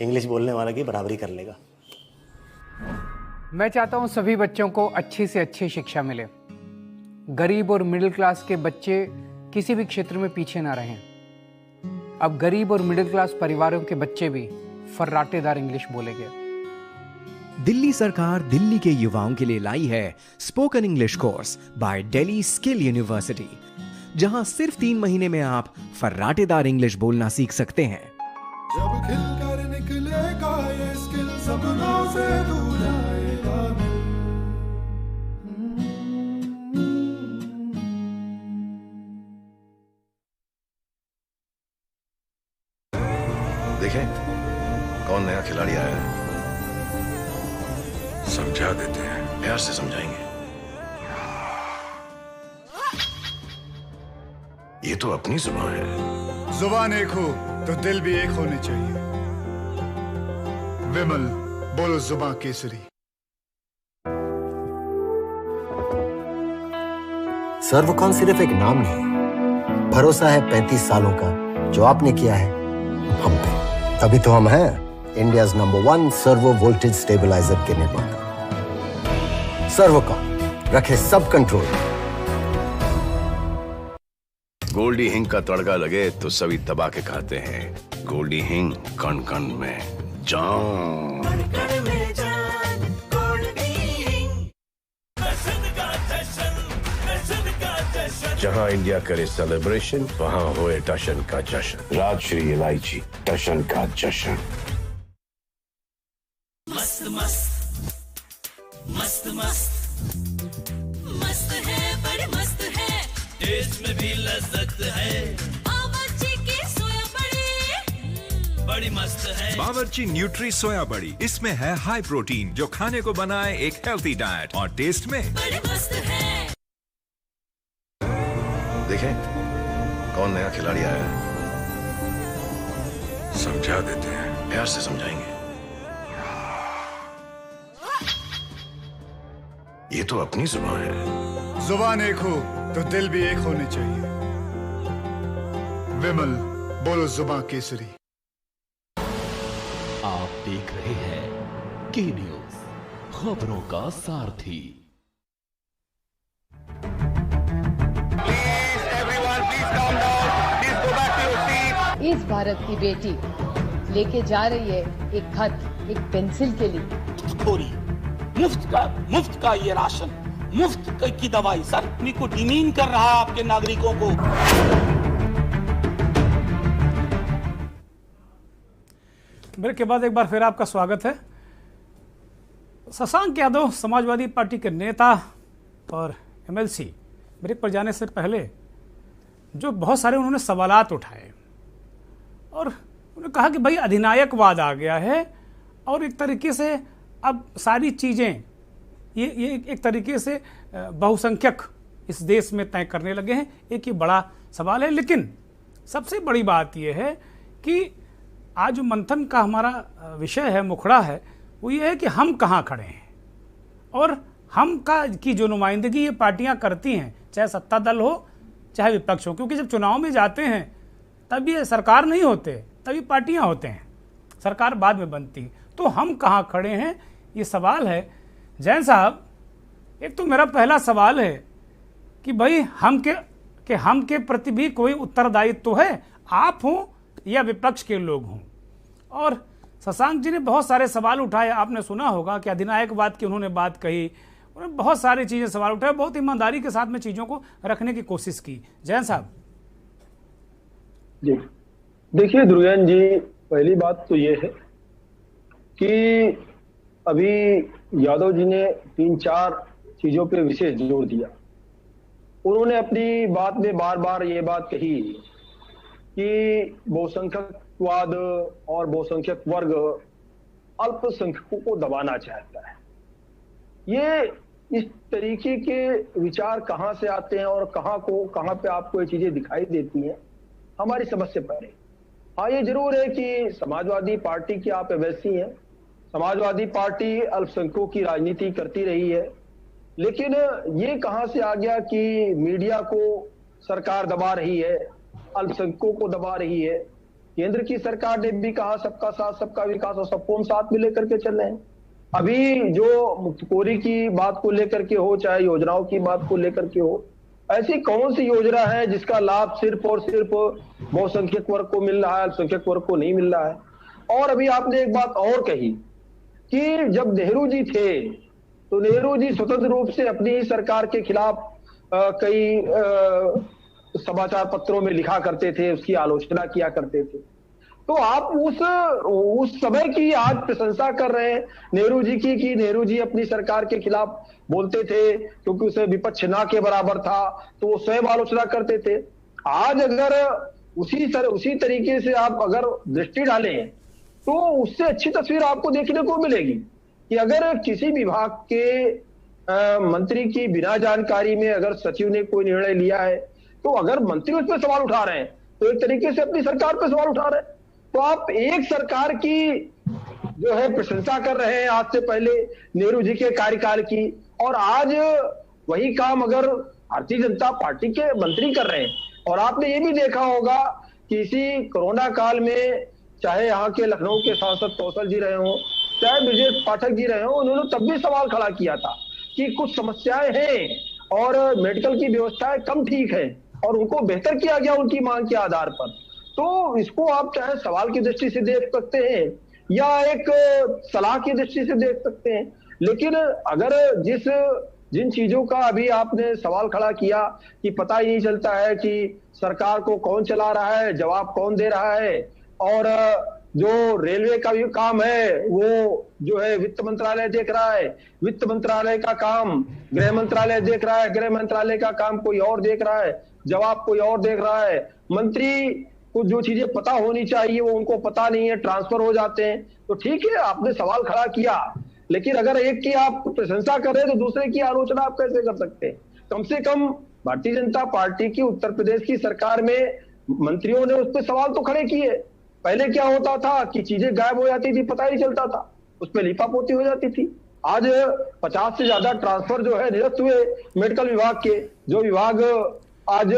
इंग्लिश बोलने वाले की बराबरी कर लेगा। मैं चाहता हूं सभी बच्चों को अच्छी से अच्छी शिक्षा मिले, गरीब और मिडिल क्लास के बच्चे किसी भी क्षेत्र में पीछे ना रहें। अब गरीब और मिडिल क्लास परिवारों के बच्चे भी फर्राटेदार इंग्लिश बोलेंगे। दिल्ली सरकार दिल्ली के युवाओं के लिए लाई है spoken English course by Delhi skill university, जहां सिर्फ 3 महीने में आप फर्राटेदार इंग्लिश बोलना सीख सकते हैं। जब खिलकर निकलेगा ये स्किल, सपनों से दूर जाएगा। देखें कौन नया खिलाड़ी आया है, समझा देते हैं, प्यार से समझाएंगे। ये तो अपनी जुबान है। जुबान एक हो तो दिल भी एक होने चाहिए। विमल बोलो जुबान केसरी। सर्वकॉन सिर्फ एक नाम नहीं, भरोसा है 35 सालों का जो आपने किया है हम पे। तभी तो हम हैं India's number 1 servo voltage stabilizer के निर्माता। सर्वकॉन, रखे सब कंट्रोल। गोल्डी हिंग का तड़का लगे तो सभी दबा के खाते हैं। गोल्डी हिंग, कण कण में जान। जहां इंडिया करे सेलिब्रेशन, वहां होए टशन का जश्न। राजश्री इलायची, टशन का जश्न। मस्त मस्त मस्त मस्त टेस्ट में भी लज्जत है। बावर्ची की सोया बड़ी बड़ी मस्त है। बावर्ची न्यूट्री सोया बड़ी, इसमें है हाई प्रोटीन जो खाने को बनाए एक हेल्थी डाइट और टेस्ट में बड़ी मस्त है। देखें कौन नया खिलाड़ी आया है, समझा देते हैं, प्यार से समझाएंगे। ये तो अपनी जुबान है। जुबान एक हो तो दिल भी एक होने चाहिए। विमल बोलो जुबान केसरी। आप देख रहे हैं के न्यूज, खबरों का सारथी। इस भारत की बेटी लेके जा रही है एक खत, एक पेंसिल के लिए। मुफ्त का ये राशन, मुफ्त की दवाई सर अपनी को डिमीन कर रहा है आपके नागरिकों को। ब्रेक के बाद एक बार फिर आपका स्वागत है। शशांक यादव समाजवादी पार्टी के नेता और एमएलसी ब्रेक पर जाने से पहले जो बहुत सारे उन्होंने सवालात उठाए और उन्होंने कहा कि भाई अधिनायकवाद आ गया है और एक तरीके से अब सारी चीज़ें ये एक तरीके से बहुसंख्यक इस देश में तय करने लगे हैं। एक ही बड़ा सवाल है, लेकिन सबसे बड़ी बात यह है कि आज जो मंथन का हमारा विषय है, मुखड़ा है, वो ये है कि हम कहाँ खड़े हैं और हम की जो नुमाइंदगी ये पार्टियां करती हैं, चाहे सत्ता दल हो चाहे विपक्ष हो, क्योंकि जब चुनाव में जाते हैं तब ये सरकार नहीं होते, तभी पार्टियां होते हैं, सरकार बाद में बनती है। तो हम कहाँ खड़े हैं, ये सवाल है। जैन साहब, एक तो मेरा पहला सवाल है कि भाई हम के प्रति भी कोई उत्तरदायित्व तो है, आप हों या विपक्ष के लोग हों। और शशांक जी ने बहुत सारे सवाल उठाए, आपने सुना होगा कि अधिनायकवाद की उन्होंने बात कही, उन्होंने बहुत सारी चीज़ें सवाल उठाए, बहुत ईमानदारी के साथ में चीज़ों को रखने की कोशिश की। जैन साहब जी देखिए ध्रुवन जी, पहली बात तो ये है कि अभी यादव जी ने 3-4 चीजों पे विशेष जोर दिया। उन्होंने अपनी बात में बार बार ये बात कही कि बहुसंख्यकवाद और बहुसंख्यक वर्ग अल्पसंख्यकों को दबाना चाहता है। ये इस तरीके के विचार कहाँ से आते हैं और कहाँ पे आपको ये चीजें दिखाई देती हैं, हमारी समझ से परे। हाँ, ये जरूर है कि समाजवादी पार्टी की आप अवैसी हैं, समाजवादी पार्टी अल्पसंख्यकों की राजनीति करती रही है, लेकिन ये कहां से आ गया कि मीडिया को सरकार दबा रही है, अल्पसंख्यकों को दबा रही है। केंद्र की सरकार ने भी कहा सबका साथ सबका विकास और सबको हम साथ में लेकर के चल रहे हैं। अभी जो मुफ्तखोरी की बात को लेकर के हो, चाहे योजनाओं की बात को लेकर के हो, ऐसी कौन सी योजना है जिसका लाभ सिर्फ और सिर्फ बहुसंख्यक वर्ग को मिल रहा है, अल्पसंख्यक वर्ग को नहीं मिल रहा है। और अभी आपने एक बात और कही कि जब नेहरू जी थे तो नेहरू जी स्वतंत्र रूप से अपनी ही सरकार के खिलाफ कई समाचार पत्रों में लिखा करते थे, उसकी आलोचना किया करते थे। तो आप उस समय की आज प्रशंसा कर रहे हैं नेहरू जी की कि नेहरू जी अपनी सरकार के खिलाफ बोलते थे क्योंकि उसे विपक्ष ना के बराबर था, तो वो स्वयं आलोचना करते थे। आज अगर उसी तरीके से आप अगर दृष्टि डालें तो उससे अच्छी तस्वीर आपको देखने को मिलेगी कि अगर किसी विभाग के मंत्री की बिना जानकारी में अगर सचिव ने कोई निर्णय लिया है, तो अगर मंत्री उस पर सवाल उठा रहे हैं तो एक तरीके से अपनी सरकार पर सवाल उठा रहे हैं। तो आप एक सरकार की जो है प्रशंसा कर रहे हैं आज से पहले नेहरू जी के कार्यकाल की, और आज वही काम अगर भारतीय जनता पार्टी के मंत्री कर रहे हैं। और आपने ये भी देखा होगा कि इसी कोरोना काल में चाहे यहाँ के लखनऊ के सांसद कौशल जी रहे हों, चाहे ब्रजेश पाठक जी रहे हों, उन्होंने तब भी सवाल खड़ा किया था कि कुछ समस्याएं हैं और मेडिकल की व्यवस्थाएं कम ठीक है और उनको बेहतर किया गया उनकी मांग के आधार पर। तो इसको आप चाहे सवाल की दृष्टि से देख सकते हैं या एक सलाह की दृष्टि से देख सकते हैं, लेकिन अगर जिन चीजों का अभी आपने सवाल खड़ा किया कि पता ही नहीं चलता है कि सरकार को कौन चला रहा है, जवाब कौन दे रहा है, और जो रेलवे का भी काम है वो जो है वित्त मंत्रालय देख रहा है, वित्त मंत्रालय का काम गृह मंत्रालय देख रहा है, गृह मंत्रालय का काम कोई और देख रहा है, जवाब कोई और देख रहा है। मंत्री को जो चीजें पता होनी चाहिए वो उनको पता नहीं है, ट्रांसफर हो जाते हैं। तो ठीक है, आपने सवाल खड़ा किया, लेकिन अगर एक की आप प्रशंसा कर रहे हैं तो दूसरे की आलोचना आप कैसे कर सकते हैं? कम से कम भारतीय जनता पार्टी की उत्तर प्रदेश की सरकार में मंत्रियों ने उस पर सवाल तो खड़े किए। पहले क्या होता था कि चीजें गायब हो जाती थी, पता ही नहीं चलता था, उस पर लिपापोती हो जाती थी। आज 50 से ज्यादा ट्रांसफर जो है निरस्त हुए मेडिकल विभाग के, जो विभाग आज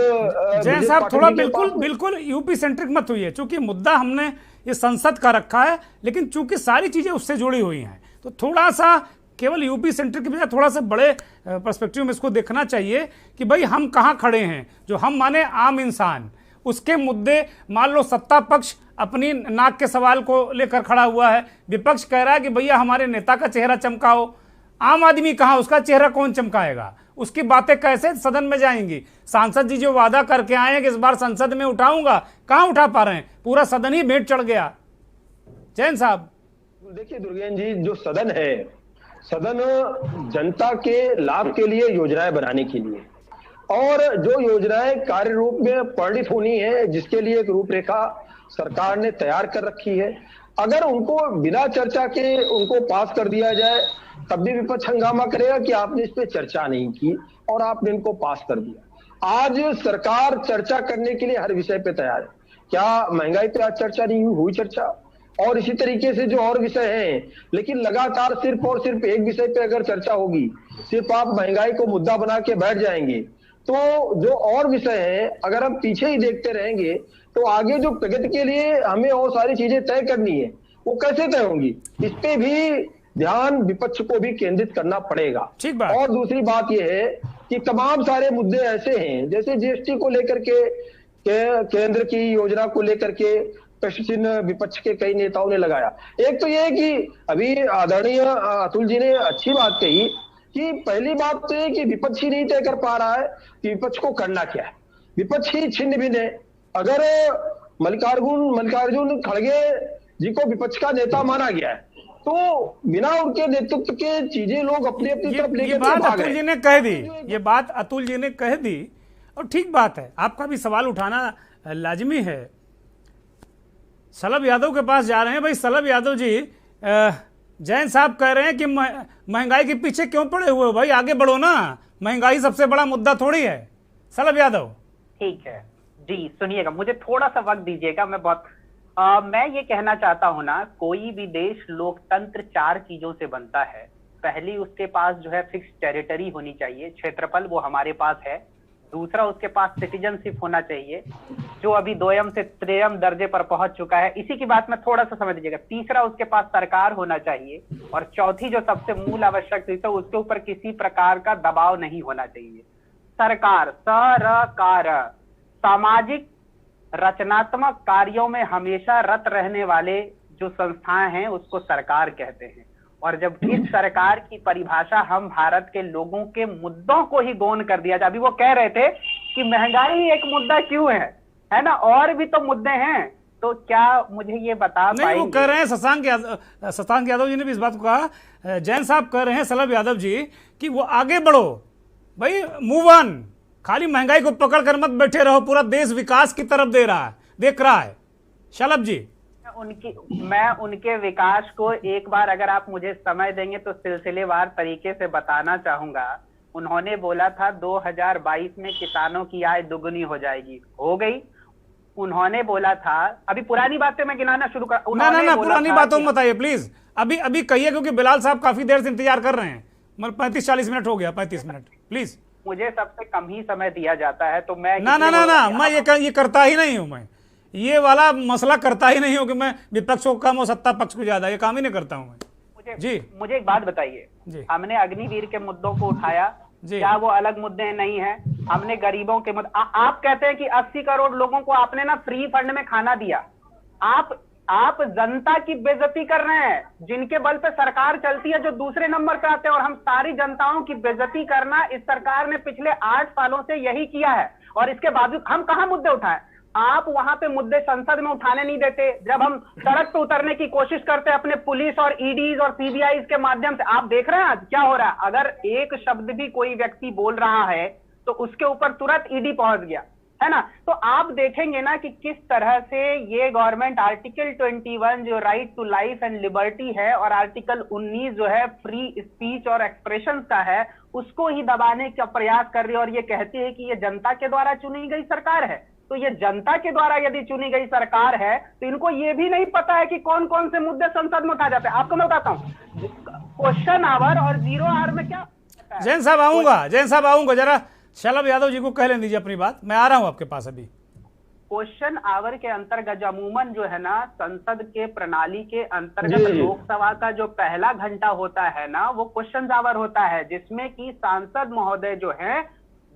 जैन साहब थोड़ा बिल्कुल यूपी सेंट्रिक मत हुई है, चूंकि मुद्दा हमने ये संसद का रखा है, लेकिन चूंकि सारी चीजें उससे जुड़ी हुई हैं तो थोड़ा सा केवल यूपी सेंट्रिक की बजाय थोड़ा सा बड़े पर्सपेक्टिव में इसको देखना चाहिए कि भाई हम कहाँ खड़े हैं। जो हम माने आम इंसान, उसके मुद्दे, मान लो सत्ता पक्ष अपनी नाक के सवाल को लेकर खड़ा हुआ है, विपक्ष कह रहा है कि भैया हमारे नेता का चेहरा चमकाओ। आम आदमी कहाँ, उसका चेहरा कौन चमकाएगा? उसकी बातें कैसे सदन में जाएंगी? सांसद जी जो वादा करके आए हैं कि इस बार संसद में उठाऊंगा, कहां उठा पा रहे हैं? पूरा सदन ही भेंट चढ़ गया। जैन साहब देखिए दुर्गेन जी, जो सदन है, सदन जनता के लाभ के लिए योजनाएं बनाने के लिए, और जो योजनाएं कार्य रूप में परिणित होनी है, जिसके लिए एक रूपरेखा सरकार ने तैयार कर रखी है, अगर उनको बिना चर्चा के उनको पास कर दिया जाए तब भी विपक्ष हंगामा करेगा कि आपने इस पे चर्चा नहीं की और आपने इनको पास कर दिया। आज सरकार चर्चा करने के लिए हर विषय पे तैयार है। क्या महंगाई पे आज चर्चा नहीं हुई? चर्चा। और इसी तरीके से जो और विषय हैं, लेकिन लगातार सिर्फ और सिर्फ एक विषय पे अगर चर्चा होगी, सिर्फ आप महंगाई को मुद्दा बना के बैठ जाएंगे, तो जो और विषय हैं अगर हम पीछे ही देखते रहेंगे तो आगे जो प्रगति के लिए हमें और सारी चीजें तय करनी है वो कैसे तय होंगी? इस पे भी ध्यान विपक्ष को भी केंद्रित करना पड़ेगा। और दूसरी बात यह है कि तमाम सारे मुद्दे ऐसे हैं, जैसे जीएसटी को लेकर के केंद्र की योजना को लेकर के प्रश्न चिन्ह विपक्ष के कई नेताओं ने लगाया। एक तो यह है कि अभी आदरणीय अतुल जी ने अच्छी बात कही कि पहली बात तो है कि विपक्ष ही नहीं तय कर पा रहा है कि विपक्ष को करना क्या है। विपक्ष ही छिन्न भिन्न है। अगर मल्लिकार्जुन खड़गे जी को विपक्ष का नेता माना गया है तो बिना उनके नेतृत्व के चीजें लोग अपनी अपनी तरफ लेकर बात अतुल जी ने कह दी, ये बात अतुल जी ने कह दी और ठीक बात है। आपका भी सवाल उठाना लाजमी है। सलभ यादव के पास जा रहे हैं। भाई सलभ यादव जी, जैन साहब कह रहे हैं कि महंगाई के पीछे क्यों पड़े हुए हो? भाई आगे बढ़ो ना, महंगाई सबसे बड़ा मुद्दा थोड़ी है। सलभ यादव ठीक है जी, सुनिएगा, मुझे थोड़ा सा वक्त दीजिएगा। मैं ये कहना चाहता हूं ना, कोई भी देश लोकतंत्र 4 चीजों से बनता है। पहली, उसके पास जो है फिक्स टेरिटरी होनी चाहिए, क्षेत्रफल, वो हमारे पास है। दूसरा, उसके पास सिटीजनशिप होना चाहिए, जो अभी 2 से 3 दर्जे पर पहुंच चुका है। इसी की बात में थोड़ा सा समझ लीजिएगा। तीसरा, उसके पास सरकार होना चाहिए। और चौथी, जो सबसे मूल आवश्यक चीज है, उसके ऊपर किसी प्रकार का दबाव नहीं होना चाहिए। सरकार, सरकार, सामाजिक रचनात्मक कार्यों में हमेशा रत रहने वाले जो संस्थाएं हैं उसको सरकार कहते हैं। और जब इस सरकार की परिभाषा हम भारत के लोगों के मुद्दों को ही गौन कर दिया जाए, अभी वो कह रहे थे कि महंगाई एक मुद्दा क्यों है ना, और भी तो मुद्दे हैं, तो क्या मुझे ये बता पाएंगे? वो कह रहे हैं, शशांक यादव जी ने भी इस बात को कहा, जैन साहब कह रहे हैं, सलभ यादव जी, कि वो आगे बढ़ो भाई, मूव ऑन। खाली महंगाई को पकड़ कर मत बैठे रहो, पूरा देश विकास की तरफ देख रहा है। शलभ जी, मैं उनके विकास को एक बार अगर आप मुझे समय देंगे तो सिलसिलेवार तरीके से बताना चाहूंगा। उन्होंने बोला था 2022 में किसानों की आय दुगुनी हो जाएगी, हो गई। उन्होंने बोला था, अभी पुरानी बातें मैं गिनाना शुरू कर, ना पुरानी बातों में बताइए प्लीज, अभी कहिए, क्योंकि बिलाल साहब काफी देर से इंतजार कर रहे हैं। 35-40 मिनट हो गया, 35 मिनट प्लीज। मुझे सबसे कम ही समय दिया जाता है तो मैं ना मैं ये करता ही नहीं हूं। मैं ये वाला मसला करता ही नहीं हूं कि मैं विपक्ष को कम और सत्ता पक्ष को ज्यादा, ये काम ही नहीं करता हूं मैं। मुझे एक बात बताइए, हमने अग्निवीर के मुद्दों को उठाया, क्या वो अलग मुद्दे नहीं है? हमने गरीबों के मुद्दे, आप कहते हैं कि 80 करोड़ लोगों को आपने ना फ्री फंड में खाना दिया। आप जनता की बेइज्जती कर रहे हैं, जिनके बल पे सरकार चलती है, जो दूसरे नंबर पे आते हैं। और हम सारी जनताओं की बेइज्जती करना इस सरकार ने पिछले 8 सालों से यही किया है। और इसके बावजूद हम कहां मुद्दे उठाएं? आप वहां पे मुद्दे संसद में उठाने नहीं देते। जब हम सड़क पे उतरने की कोशिश करते हैं अपने पुलिस और ईडीज और सीबीआई के माध्यम से, आप देख रहे हैं आज क्या हो रहा है। अगर एक शब्द भी कोई व्यक्ति बोल रहा है तो उसके ऊपर तुरंत ईडी पहुंच गया, है ना। तो आप देखेंगे ना कि किस तरह से ये गवर्नमेंट आर्टिकल 21 जो right to life and liberty है और आर्टिकल 19 जो है फ्री स्पीच और एक्सप्रेशन का है, उसको ही दबाने का प्रयास कर रही है और ये कहती है कि ये जनता के द्वारा चुनी गई सरकार है। तो ये जनता के द्वारा यदि चुनी गई सरकार है तो इनको ये भी नहीं पता है कि कौन कौन से मुद्दे संसद में उठाए जाते हैं। आपको मैं बताता हूँ, क्वेश्चन आवर और 0 आवर में क्या। जैन साहब आऊंगा, जरा शलभ यादव जी को कह लेने दीजिए अपनी बात, मैं आ रहा हूं आपके पास अभी। क्वेश्चन आवर के अंतर्गत अमूमन जो है ना संसद के प्रणाली के अंतर्गत लोकसभा का जो पहला घंटा होता है ना वो क्वेश्चन आवर होता है, जिसमें कि सांसद महोदय जो है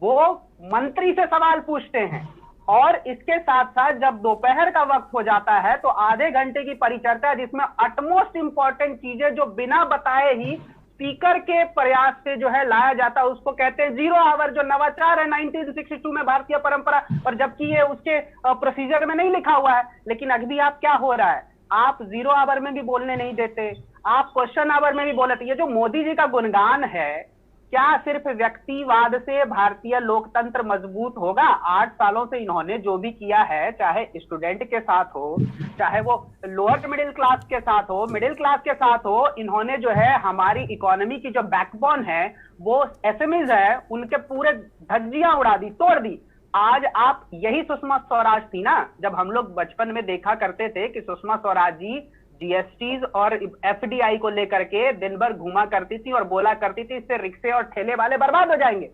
वो मंत्री से सवाल पूछते हैं। और इसके साथ साथ जब दोपहर का वक्त हो जाता है तो आधे घंटे की परिचर्चा है, जिसमें अटमोस्ट इंपॉर्टेंट चीजें जो बिना बताए ही स्पीकर के प्रयास से जो है लाया जाता है, उसको कहते हैं 0 आवर, जो नवाचार है 1962 में भारतीय परंपरा। और जबकि ये उसके प्रोसीजर में नहीं लिखा हुआ है, लेकिन अभी आप क्या हो रहा है, आप 0 आवर में भी बोलने नहीं देते, आप क्वेश्चन आवर में भी बोलते। ये जो मोदी जी का गुणगान है, क्या सिर्फ व्यक्तिवाद से भारतीय लोकतंत्र मजबूत होगा? 8 सालों से इन्होंने जो भी किया है, चाहे स्टूडेंट के साथ हो, चाहे वो लोअर मिडिल क्लास के साथ हो, मिडिल क्लास के साथ हो, इन्होंने जो है हमारी इकोनॉमी की जो बैकबोन है वो एसएमईज है, उनके पूरे धज्जियां उड़ा दी, तोड़ दी। आज आप, यही सुषमा स्वराज थी ना, जब हम लोग बचपन में देखा करते थे कि सुषमा स्वराज जी जीएसटीज और एफडीआई को लेकर के दिन भर घुमा करती थी और बोला करती थी इससे रिक्शे और ठेले वाले बर्बाद हो जाएंगे।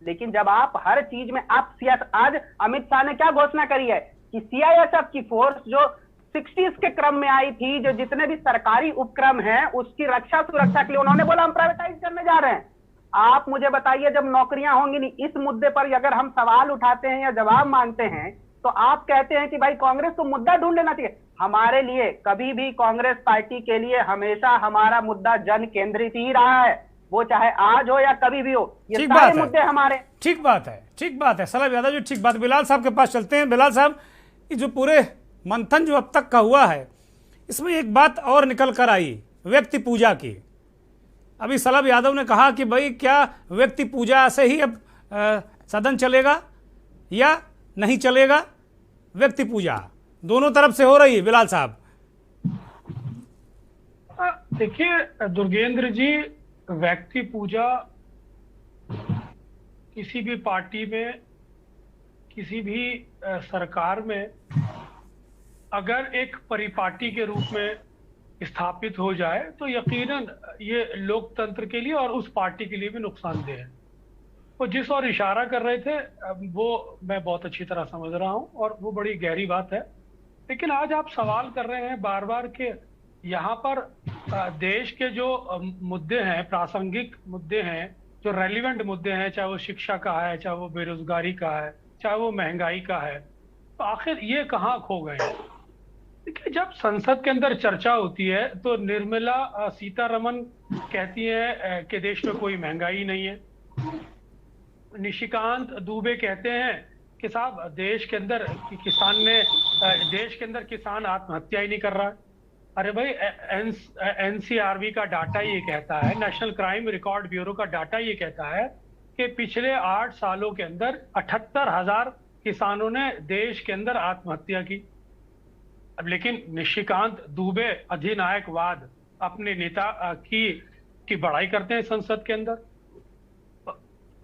लेकिन जब आप हर चीज में आप आज अमित शाह ने क्या घोषणा करी है कि सीआईएसएफ की फोर्स जो 60s के क्रम में आई थी, जो जितने भी सरकारी उपक्रम हैं उसकी रक्षा सुरक्षा के लिए उन्होंने बोला हम प्राइवेटाइज करने जा रहे हैं। आप मुझे बताइए, जब नौकरियां होंगी नहीं, इस मुद्दे पर अगर हम सवाल उठाते हैं या जवाब मांगते हैं तो आप कहते हैं कि भाई कांग्रेस को मुद्दा ढूंढ लेना चाहिए। हमारे लिए कभी भी, कांग्रेस पार्टी के लिए हमेशा हमारा मुद्दा जन केंद्रित ही रहा है, वो चाहे आज हो या कभी भी हो, ये सारे मुद्दे हमारे। ठीक बात है शलभ यादव जी, ठीक बात। बिलाल साहब के पास चलते हैं। बिलाल साहब, ये जो पूरे मंथन जो अब तक का हुआ है, इसमें एक बात और निकल कर आई, व्यक्ति पूजा की। अभी शलभ यादव ने कहा कि भाई क्या व्यक्ति पूजा से ही अब सदन चलेगा या नहीं चलेगा? व्यक्ति पूजा दोनों तरफ से हो रही है। बिलाल साहब, देखिए दुर्गेंद्र जी, व्यक्ति पूजा किसी भी पार्टी में, किसी भी सरकार में अगर एक परिपाटी के रूप में स्थापित हो जाए तो यकीनन ये लोकतंत्र के लिए और उस पार्टी के लिए भी नुकसानदेह है। वो जिस और इशारा कर रहे थे वो मैं बहुत अच्छी तरह समझ रहा हूं और वो बड़ी गहरी बात है। लेकिन आज आप सवाल कर रहे हैं बार बार के यहाँ पर देश के जो मुद्दे हैं, प्रासंगिक मुद्दे हैं, जो रेलिवेंट मुद्दे हैं, चाहे वो शिक्षा का है, चाहे वो बेरोजगारी का है, चाहे वो महंगाई का है, तो आखिर ये कहाँ खो गए? देखिए, जब संसद के अंदर चर्चा होती है तो निर्मला सीतारमण कहती है कि देश में कोई महंगाई नहीं है। निशिकांत दुबे कहते हैं कि साहब देश के अंदर किसान आत्महत्या ही नहीं कर रहा है। अरे भाई, एनसीआरबी का डाटा ये कहता है, नेशनल क्राइम रिकॉर्ड ब्यूरो का डाटा ये कहता है कि पिछले 8 सालों के अंदर 78,000 किसानों ने देश के अंदर आत्महत्या की। अब लेकिन निशिकांत दुबे अधिनायकवाद अपने नेता की बड़ाई करते हैं संसद के अंदर।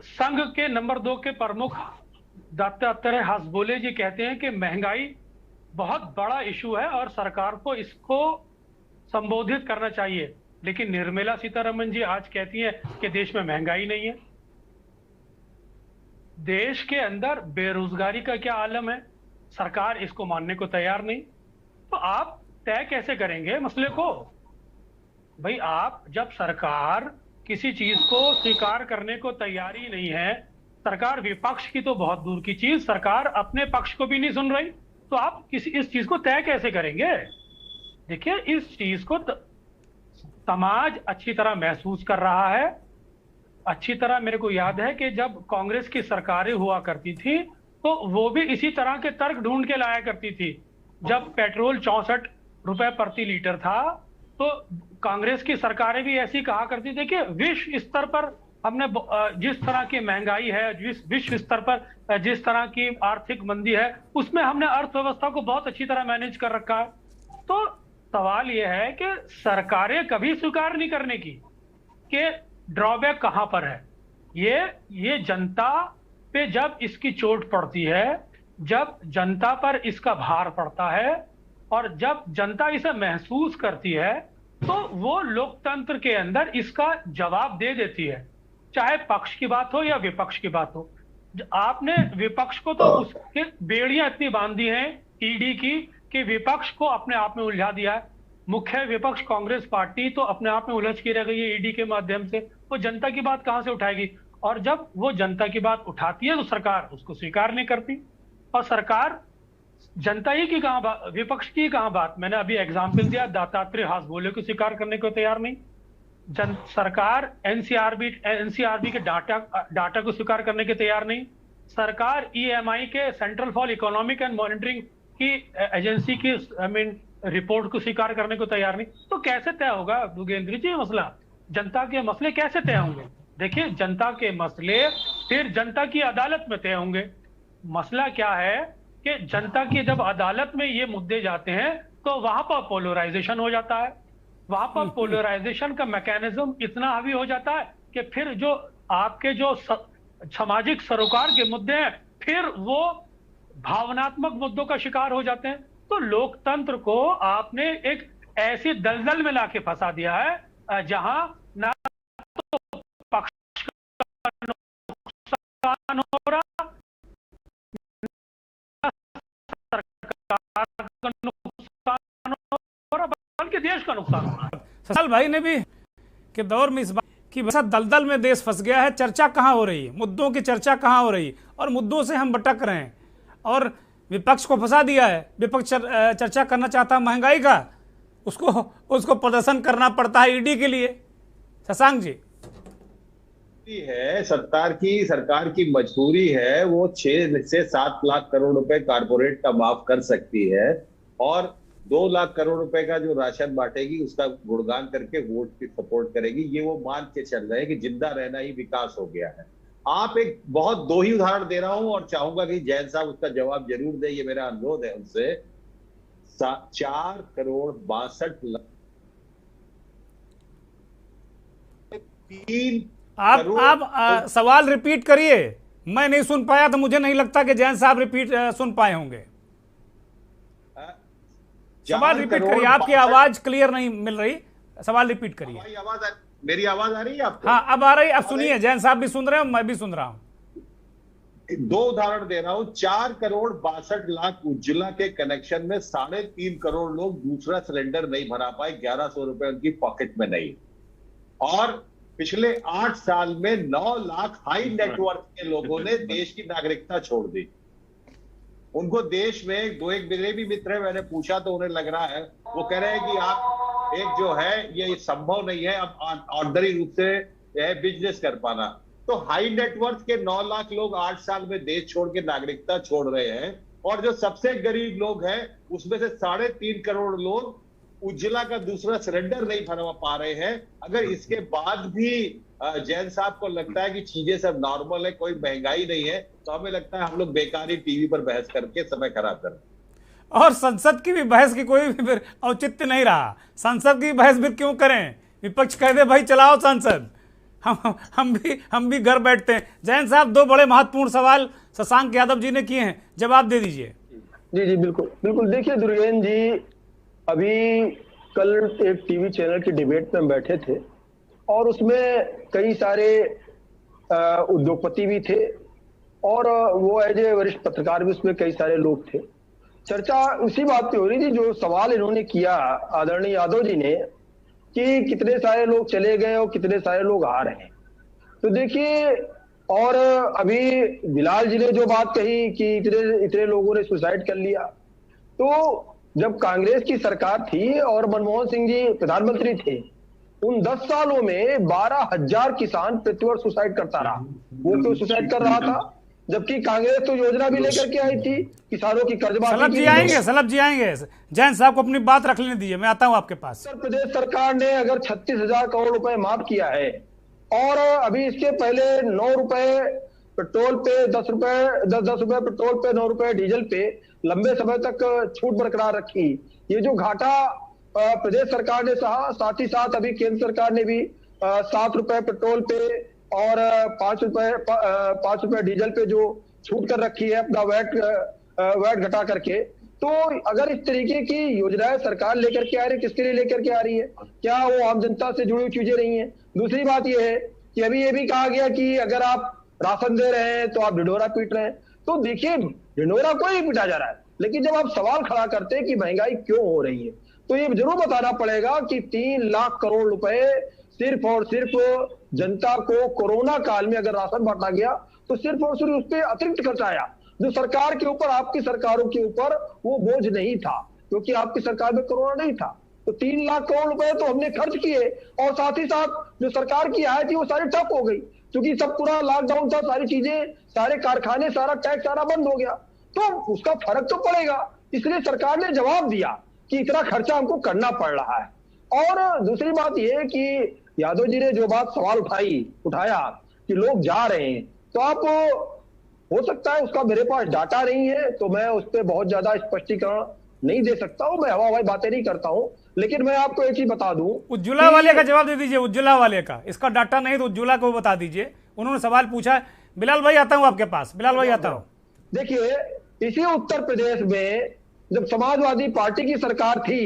संघ के नंबर 2 के प्रमुख दत्तात्रेय हसबोले जी कहते हैं कि महंगाई बहुत बड़ा इशू है और सरकार को इसको संबोधित करना चाहिए। लेकिन निर्मला सीतारमण जी आज कहती हैं कि देश में महंगाई नहीं है। देश के अंदर बेरोजगारी का क्या आलम है, सरकार इसको मानने को तैयार नहीं। तो आप तय कैसे करेंगे मसले को? भाई, आप जब सरकार किसी चीज को स्वीकार करने को तैयार ही नहीं है, सरकार विपक्ष की तो बहुत दूर की चीज, सरकार अपने पक्ष को भी नहीं सुन रही, तो आप इस चीज को तय कैसे करेंगे? देखिए, इस चीज को समाज अच्छी तरह महसूस कर रहा है। अच्छी तरह मेरे को याद है कि जब कांग्रेस की सरकारें हुआ करती थी तो वो भी इसी तरह के तर्क ढूंढ के लाया करती थी। जब पेट्रोल 64 रुपए प्रति लीटर था तो कांग्रेस की सरकारें भी ऐसी कहा करती थी कि विश्व स्तर पर हमने जिस तरह की महंगाई है, विश्व स्तर पर जिस तरह की आर्थिक मंदी है, उसमें हमने अर्थव्यवस्था को बहुत अच्छी तरह मैनेज कर रखा है। तो सवाल यह है कि सरकारें कभी स्वीकार नहीं करने की कि ड्रॉबैक कहां पर है। ये जनता पे जब इसकी चोट पड़ती है, जब जनता पर इसका भार पड़ता है और जब जनता इसे महसूस करती है, तो वो लोकतंत्र के अंदर इसका जवाब दे देती है, चाहे पक्ष की बात हो या विपक्ष की बात हो। आपने विपक्ष को तो उसके बेड़ियां इतनी बांधी हैं ईडी की कि विपक्ष को अपने आप में उलझा दिया है। मुख्य विपक्ष कांग्रेस पार्टी तो अपने आप में उलझ के रह गई है ईडी के माध्यम से। वो जनता की बात कहां से उठाएगी? और जब वो जनता की बात उठाती है तो सरकार उसको स्वीकार नहीं करती। और सरकार जनता ही की कहां बात, विपक्ष की कहां बात। मैंने अभी एग्जाम्पल दिया, दत्तात्रेय हासबोले को स्वीकार करने को तैयार नहीं। सरकार एनसीआरबी के डाटा को स्वीकार करने के तैयार नहीं। सरकार ईएमआई के central for economic and monitoring की एजेंसी की रिपोर्ट को स्वीकार करने को तैयार नहीं। तो कैसे तय होगा दुगेंद्र जी मसला? जनता के मसले कैसे तय होंगे? देखिए, जनता के मसले फिर जनता की अदालत में तय होंगे। मसला क्या है कि जनता की जब अदालत में ये मुद्दे जाते हैं तो वहां पर पोलराइजेशन हो जाता है। वहां पर पोलराइजेशन का मैकेनिज्म इतना हावी हो जाता है कि फिर जो आपके जो सामाजिक सरोकार के मुद्दे हैं, फिर वो भावनात्मक मुद्दों का शिकार हो जाते हैं। तो लोकतंत्र को आपने एक ऐसी दलदल में लाके फंसा दिया है जहां ना तो पक्ष का नुकसान हो रहा, ना सरकार का नुकसान हो रहा, बल्कि देश का नुकसान हो रहा। ससाल भाई ने भी के दौर में इस बात की वजह दलदल में देश फंस गया है। चर्चा कहाँ हो रही है, मुद्दों की चर्चा कहाँ हो रही है, और मुद्दों से हम भटक रहे हैं और विपक्ष को फंसा दिया है। विपक्ष चर्चा करना चाहता है महंगाई का, उसको प्रदर्शन करना पड़ता है ईडी के लिए। शशांक जी, है सरकार की मजबूरी है, वो 6 से 7 लाख करोड़ रुपए कारपोरेट का माफ कर सकती है और 2 लाख करोड़ रुपए का जो राशन बांटेगी उसका गुणगान करके वोट की सपोर्ट करेगी। ये वो मान के चल रहे हैं कि जिंदा रहना ही विकास हो गया है। आप एक बहुत 2 ही उदाहरण दे रहा हूं और चाहूंगा कि जैन साहब उसका जवाब जरूर दे, ये मेरा अनुरोध है उनसे। 4 करोड़ 62 लाख आप सवाल रिपीट करिए। मैं नहीं सुन पाया तो मुझे नहीं लगता कि जैन साहब रिपीट सुन पाए होंगे। सवाल रिपीट करिए, आपकी आवाज क्लियर नहीं मिल रही, सवाल रिपीट करिए। मेरी आवाज आ रही है आपको? हाँ, अब आ रही। अब सुनिए, जैन साहब भी सुन रहे हैं, मैं भी सुन रहा हूं। 2 उदाहरण दे रहा हूं। 4 करोड़ 62 लाख उज्ज्वला के कनेक्शन में 3.5 करोड़ लोग दूसरा सिलेंडर नहीं भरा पाए, 1100 रुपए उनकी पॉकेट में नहीं। और पिछले 8 साल में 9 लाख हाई नेटवर्क के लोगों ने देश की नागरिकता छोड़ दी। उनको देश में एक मेरे भी मित्र है, मैंने पूछा तो उन्हें लग रहा है, वो कह रहे हैं कि आप एक जो है ये संभव नहीं है अब ऑर्डनरी रूप से बिजनेस कर पाना। तो हाई नेटवर्थ के 9 लाख लोग 8 साल में देश छोड़ के नागरिकता छोड़ रहे हैं और जो सबसे गरीब लोग हैं उसमें से 3.5 करोड़ लोग उज्ज्वला का दूसरा सिलेंडर नहीं भरवा पा रहे हैं। अगर इसके बाद भी जैन साहब को लगता है कि चीजें सब नॉर्मल है, कोई महंगाई नहीं है, तो हमें लगता है हम लोग बेकार ही टीवी पर बहस करके समय खराब कर रहे हैं। और संसद की भी बहस की कोई भी फिर औचित्य नहीं रहा। संसद की बहस भी क्यों करें? विपक्ष कह दे भाई चलाओ संसद, हम भी घर बैठते हैं। जैन साहब, 2 बड़े महत्वपूर्ण सवाल शशांक यादव जी ने किए हैं, जवाब दे दीजिए। जी बिल्कुल। देखिए दुर्गेन जी, अभी कल एक टीवी चैनल की डिबेट में बैठे थे और उसमें कई सारे उद्योगपति भी थे और वो एज ए वरिष्ठ पत्रकार भी उसमें कई सारे लोग थे। चर्चा उसी बात पे हो रही थी जो सवाल इन्होंने किया आदरणीय यादव जी ने कि कितने सारे लोग चले गए और कितने सारे लोग आ रहे हैं। तो देखिए, और अभी बिलाल जी ने जो बात कही कि इतने लोगों ने सुसाइड कर लिया, तो जब कांग्रेस की सरकार थी और मनमोहन सिंह जी प्रधानमंत्री थे, उन 10 सालों में 12,000 किसान प्रतिवर्ष सुसाइड करता रहा। वो क्यों सुसाइड कर रहा था? जबकि कांग्रेस तो योजना भी लेकर के आई थी किसानों की कर्जमाफी। सलभ जी आएंगे जैन साहब को अपनी बात रख लेने दीजिए, मैं आता हूं आपके पास। उत्तर प्रदेश सरकार ने अगर 36,000 करोड़ रुपए माफ किया है और अभी इसके पहले 9 रुपए पेट्रोल पे, 10 रुपए पेट्रोल पे, 9 रुपए डीजल पे लंबे समय तक छूट बरकरार रखी। ये जो घाटा प्रदेश सरकार ने सहा, साथ ही साथ अभी केंद्र सरकार ने भी 7 रुपए पेट्रोल पे और 5 रुपए डीजल पे जो छूट कर रखी है अपना वैट घटा करके। तो अगर इस तरीके की योजनाएं सरकार लेकर के आ रही है, किसके लिए लेकर के आ रही है? क्या वो आम जनता से जुड़ी हुई चीजें नहीं है? दूसरी बात यह है कि अभी ये भी कहा गया कि अगर आप राशन दे रहे हैं तो आप ढिंढोरा पीट रहे हैं। तो देखिए, ढिंढोरा कोई नहीं पीटा जा रहा है, लेकिन जब आप सवाल खड़ा करते हैं कि महंगाई क्यों हो रही है, तो ये जरूर बताना पड़ेगा कि 3 लाख करोड़ रुपए सिर्फ और सिर्फ जनता को कोरोना काल में अगर राशन बांटा गया तो सिर्फ और सिर्फ उस पर अतिरिक्त खर्च आया, जो सरकार के ऊपर, आपकी सरकारों के ऊपर वो बोझ नहीं था, क्योंकि आपकी सरकार में कोरोना नहीं था। तो 3 लाख करोड़ रुपए तो हमने खर्च किए और साथ ही साथ जो सरकार की आय थी वो सारी ठप हो गई, क्योंकि सब पूरा लॉकडाउन था, सारी चीजें, सारे कारखाने, सारा टैक्स सारा बंद हो गया, तो उसका फर्क तो पड़ेगा। इसलिए सरकार ने जवाब दिया कि इतना खर्चा हमको करना पड़ रहा है। और दूसरी बात यह कि यादव जी ने जो बात सवाल उठाया कि लोग जा रहे हैं, तो आप, हो सकता है उसका मेरे पास डाटा नहीं है तो मैं उस पर बहुत ज्यादा स्पष्टीकरण नहीं दे सकता हूं, मैं हवाई बातें नहीं करता हूं, लेकिन मैं आपको एक चीज बता दूं। उज्ज्वला वाले का जवाब दे दीजिए, उज्ज्वला वाले का, इसका डाटा नहीं तो उज्ज्वला को बता दीजिए, उन्होंने सवाल पूछा। बिलाल भाई आता हूं आपके पास, बिलाल भाई आता हूं। देखिए, इसी उत्तर प्रदेश में जब समाजवादी पार्टी की सरकार थी,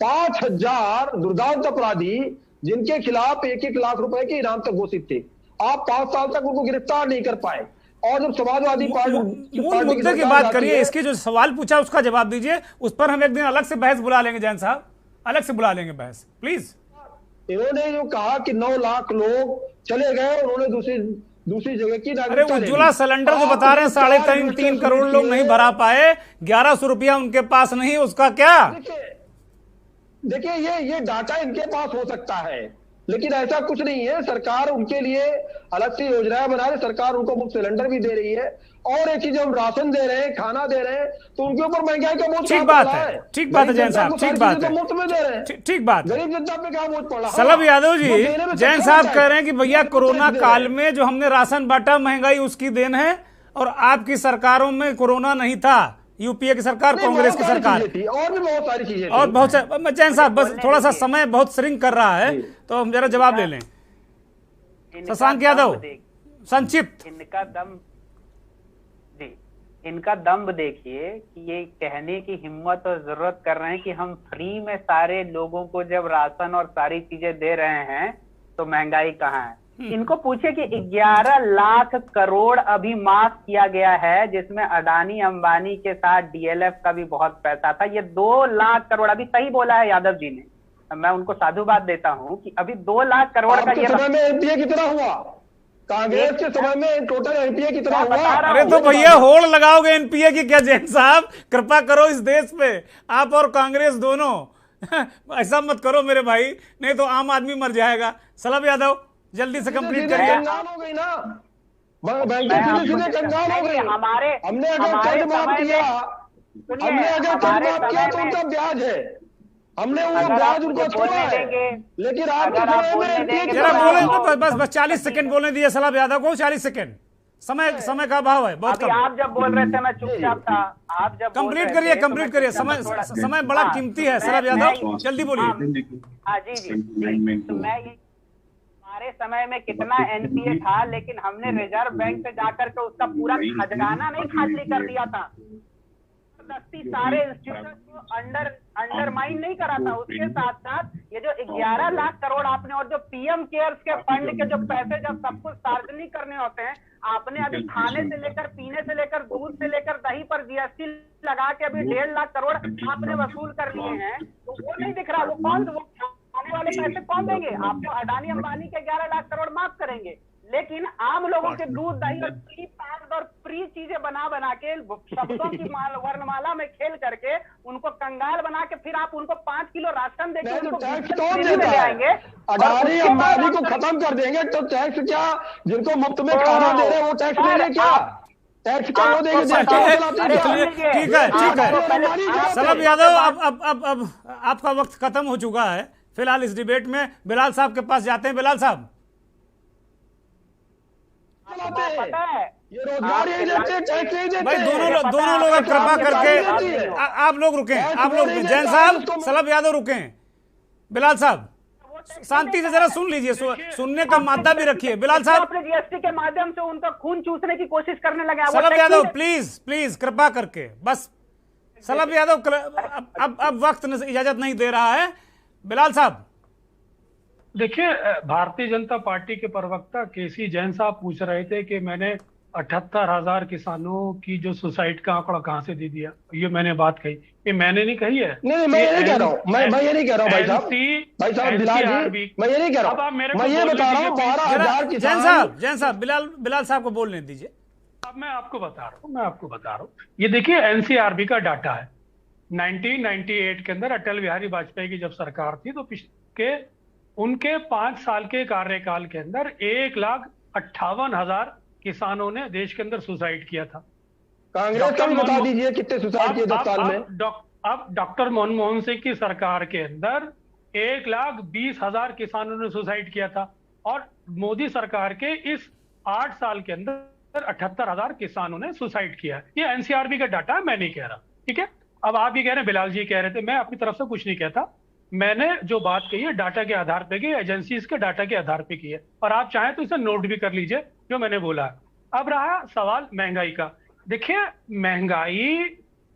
5,000 दुर्दांत अपराधी जिनके खिलाफ 1-1 लाख रुपए के इनाम तक घोषित थे, आप 5 साल तक उनको गिरफ्तार नहीं कर पाए। और जब समाजवादी पार्टी मूल मुद्दे की बात करिए, इसके जो सवाल पूछा उसका जवाब दीजिए, उस पर हम एक दिन अलग से बहस बुला लेंगे, जैन साहब अलग से बुला लेंगे बहस, प्लीज। इन्होंने जो कहा कि 9 लाख लोग चले गए, उन्होंने दूसरी जगह की नागरिकता। अरे उज्ज्वला सिलेंडर जो बता रहे हैं 3.5 करोड़ लोग नहीं भरा पाए, 1100 रुपया उनके पास नहीं, उसका क्या? देखिए ये डाटा इनके पास हो सकता है, लेकिन ऐसा कुछ नहीं है। सरकार उनके लिए अलग से योजनाएं बना रही, सरकार उनको मुफ्त सिलेंडर भी दे रही है, और एक चीज, हम राशन दे रहे हैं, खाना दे रहे हैं, तो उनके ऊपर महंगाई का बोझ ठीक बात है, ठीक बात है जैन साहब, ठीक बात है, मुफ्त में दे रहे हैं, ठीक बात। गरीब जनता पे क्या बोझ पड़ रहा है? सलभ यादव जी, जैन साहब कह रहे हैं कि भैया कोरोना काल में जो हमने राशन बांटा, महंगाई उसकी देन है, और आपकी सरकारों में कोरोना नहीं था, यूपीए की सरकार, कांग्रेस की सरकार, और भी बहुत सारी चीजें, और बहुत सारे। जैन साहब बस थोड़ा सा समय बहुत श्रिंक कर रहा है, तो हम जरा जवाब ले लें। शशांक यादव, संक्षिप्त। इनका दम्भ देखिए कि ये कहने की हिम्मत और जरूरत कर रहे हैं कि हम फ्री में सारे लोगों को जब राशन और सारी चीजें दे रहे हैं तो महंगाई कहाँ है। इनको पूछे कि 11 लाख करोड़ अभी माफ किया गया है, जिसमें अडानी अंबानी के साथ डीएलएफ का भी बहुत पैसा था। ये 2 लाख करोड़, अभी सही बोला है यादव जी ने, मैं उनको साधुवाद देता हूं कि अभी 2 लाख करोड़ का ये समय में एनपीए कितना हुआ, कांग्रेस के समय में टोटल एनपीए कितना हुआ? अरे तो भैया होड़ लगाओगे एनपीए की क्या जैन साहब? कृपा करो इस देश पे, आप और कांग्रेस दोनों ऐसा मत करो मेरे भाई, नहीं तो आम आदमी मर जाएगा। सलभ यादव जल्दी से कंप्लीट करिए। कंगाल हो गई ना, कंगाल हो गई। हमने अगर कर्ज माफ किया, तो उनका ब्याज है, हमने वो ब्याज उनको छोड़ा है, लेकिन आपके बस 40 सेकंड बोलने दिए सलभ यादव को, 40 सेकंड, समय का अभाव है बहुत कम। आप जब बोल रहे थे मैं चुपचाप था, आप जब कंप्लीट करिए, समय बड़ा कीमती है। सलभ यादव जल्दी बोलिए। जी, तो मैं ये, हमारे समय में कितना एनपीए था, लेकिन हमने रिजर्व बैंक से जाकर के उसका पूरा खजाना नहीं खाली कर दिया था, सारे इंस्टीट्यूशन को अंडरमाइन नहीं करा था। उसके साथ साथ ये जो 11 लाख करोड़ आपने, और जो पीएम केयर्स के फंड के जो पैसे जब सब कुछ सार्वजनिक करने होते हैं, आपने अभी खाने से लेकर, पीने से लेकर, दूध से लेकर दही पर जीएसटी लगा के अभी 1.5 लाख करोड़ आपने वसूल कर लिए हैं, तो वो नहीं दिख रहा। वो कौन, वो आने वाले पैसे कौन देंगे? आपको अडानी अंबानी के 11 लाख करोड़ माफ करेंगे, लेकिन आम लोगों के दूध, दही और फ्री पैड और फ्री चीजें बना के, शब्दों की वर्णमाला में खेल करके उनको कंगाल बना के, फिर आप उनको 5 किलो राशन देके उनको ले आएंगे, अडानी अंबानी को खत्म कर देंगे, तो टैक्स क्या, जिनको मुफ्त में खाना दे रहे हैं वो टैक्स ले क्या? टैक्स का वो देंगे, ठीक है। सलभ यादव, अब आपका वक्त खत्म हो चुका है। फिलहाल इस डिबेट में बिलाल साहब के पास जाते हैं। बिलाल साहब, भाई दोनों लोग कृपा करके आप लोग रुकें, जैन साहब, सलभ यादव रुकें। बिलाल साहब शांति से जरा सुन लीजिए, सुनने का मादा भी रखिए। बिलाल साहब अपने जीएसटी के माध्यम से उनका खून चूसने की कोशिश करने लगे। सलभ यादव प्लीज कृपा करके, बस सलभ यादव अब वक्त इजाजत नहीं दे रहा है। बिलाल साहब देखिए, भारतीय जनता पार्टी के प्रवक्ता केसी जैन साहब पूछ रहे थे कि मैंने 78,000 किसानों की जो सुसाइड का आंकड़ा कहां से दे दिया। ये मैंने बात कही, ये मैंने नहीं कही है। नहीं, मैं ये नहीं कह रहा हूँ, मैं ये नहीं कह रहा हूँ भाई साहब बिलाल जी, मैं ये नहीं कह रहा हूँ, मैं ये बता रहा हूँ 12,000 किसान। जैन साहब बिलाल साहब को बोलने दीजिए। अब मैं आपको बता रहा हूँ, ये देखिए एनसीआरबी का डाटा है। 1998 के अंदर अटल बिहारी वाजपेयी की जब सरकार थी तो उनके 5 साल के कार्यकाल के अंदर 1,58,000 किसानों ने देश के अंदर सुसाइड किया था। कांग्रेस का भी बता दीजिए कितने सुसाइड किए 10 साल में। अब डॉक्टर मनमोहन सिंह की सरकार के अंदर 1,20,000 किसानों ने सुसाइड किया था, और मोदी सरकार के इस 8 साल के अंदर 78,000 किसानों ने सुसाइड किया। ये एनसीआरबी का डाटा है, मैं नहीं कह रहा, ठीक है। अब आप ये कह रहे हैं, बिलाल जी कह रहे थे, मैं अपनी तरफ से कुछ नहीं कहता। मैंने जो बात कही है डाटा के आधार पे की, एजेंसीज के डाटा के आधार पे की है, और आप चाहें तो इसे नोट भी कर लीजिए जो मैंने बोला है। अब रहा सवाल महंगाई का। देखिए, महंगाई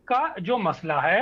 का जो मसला है,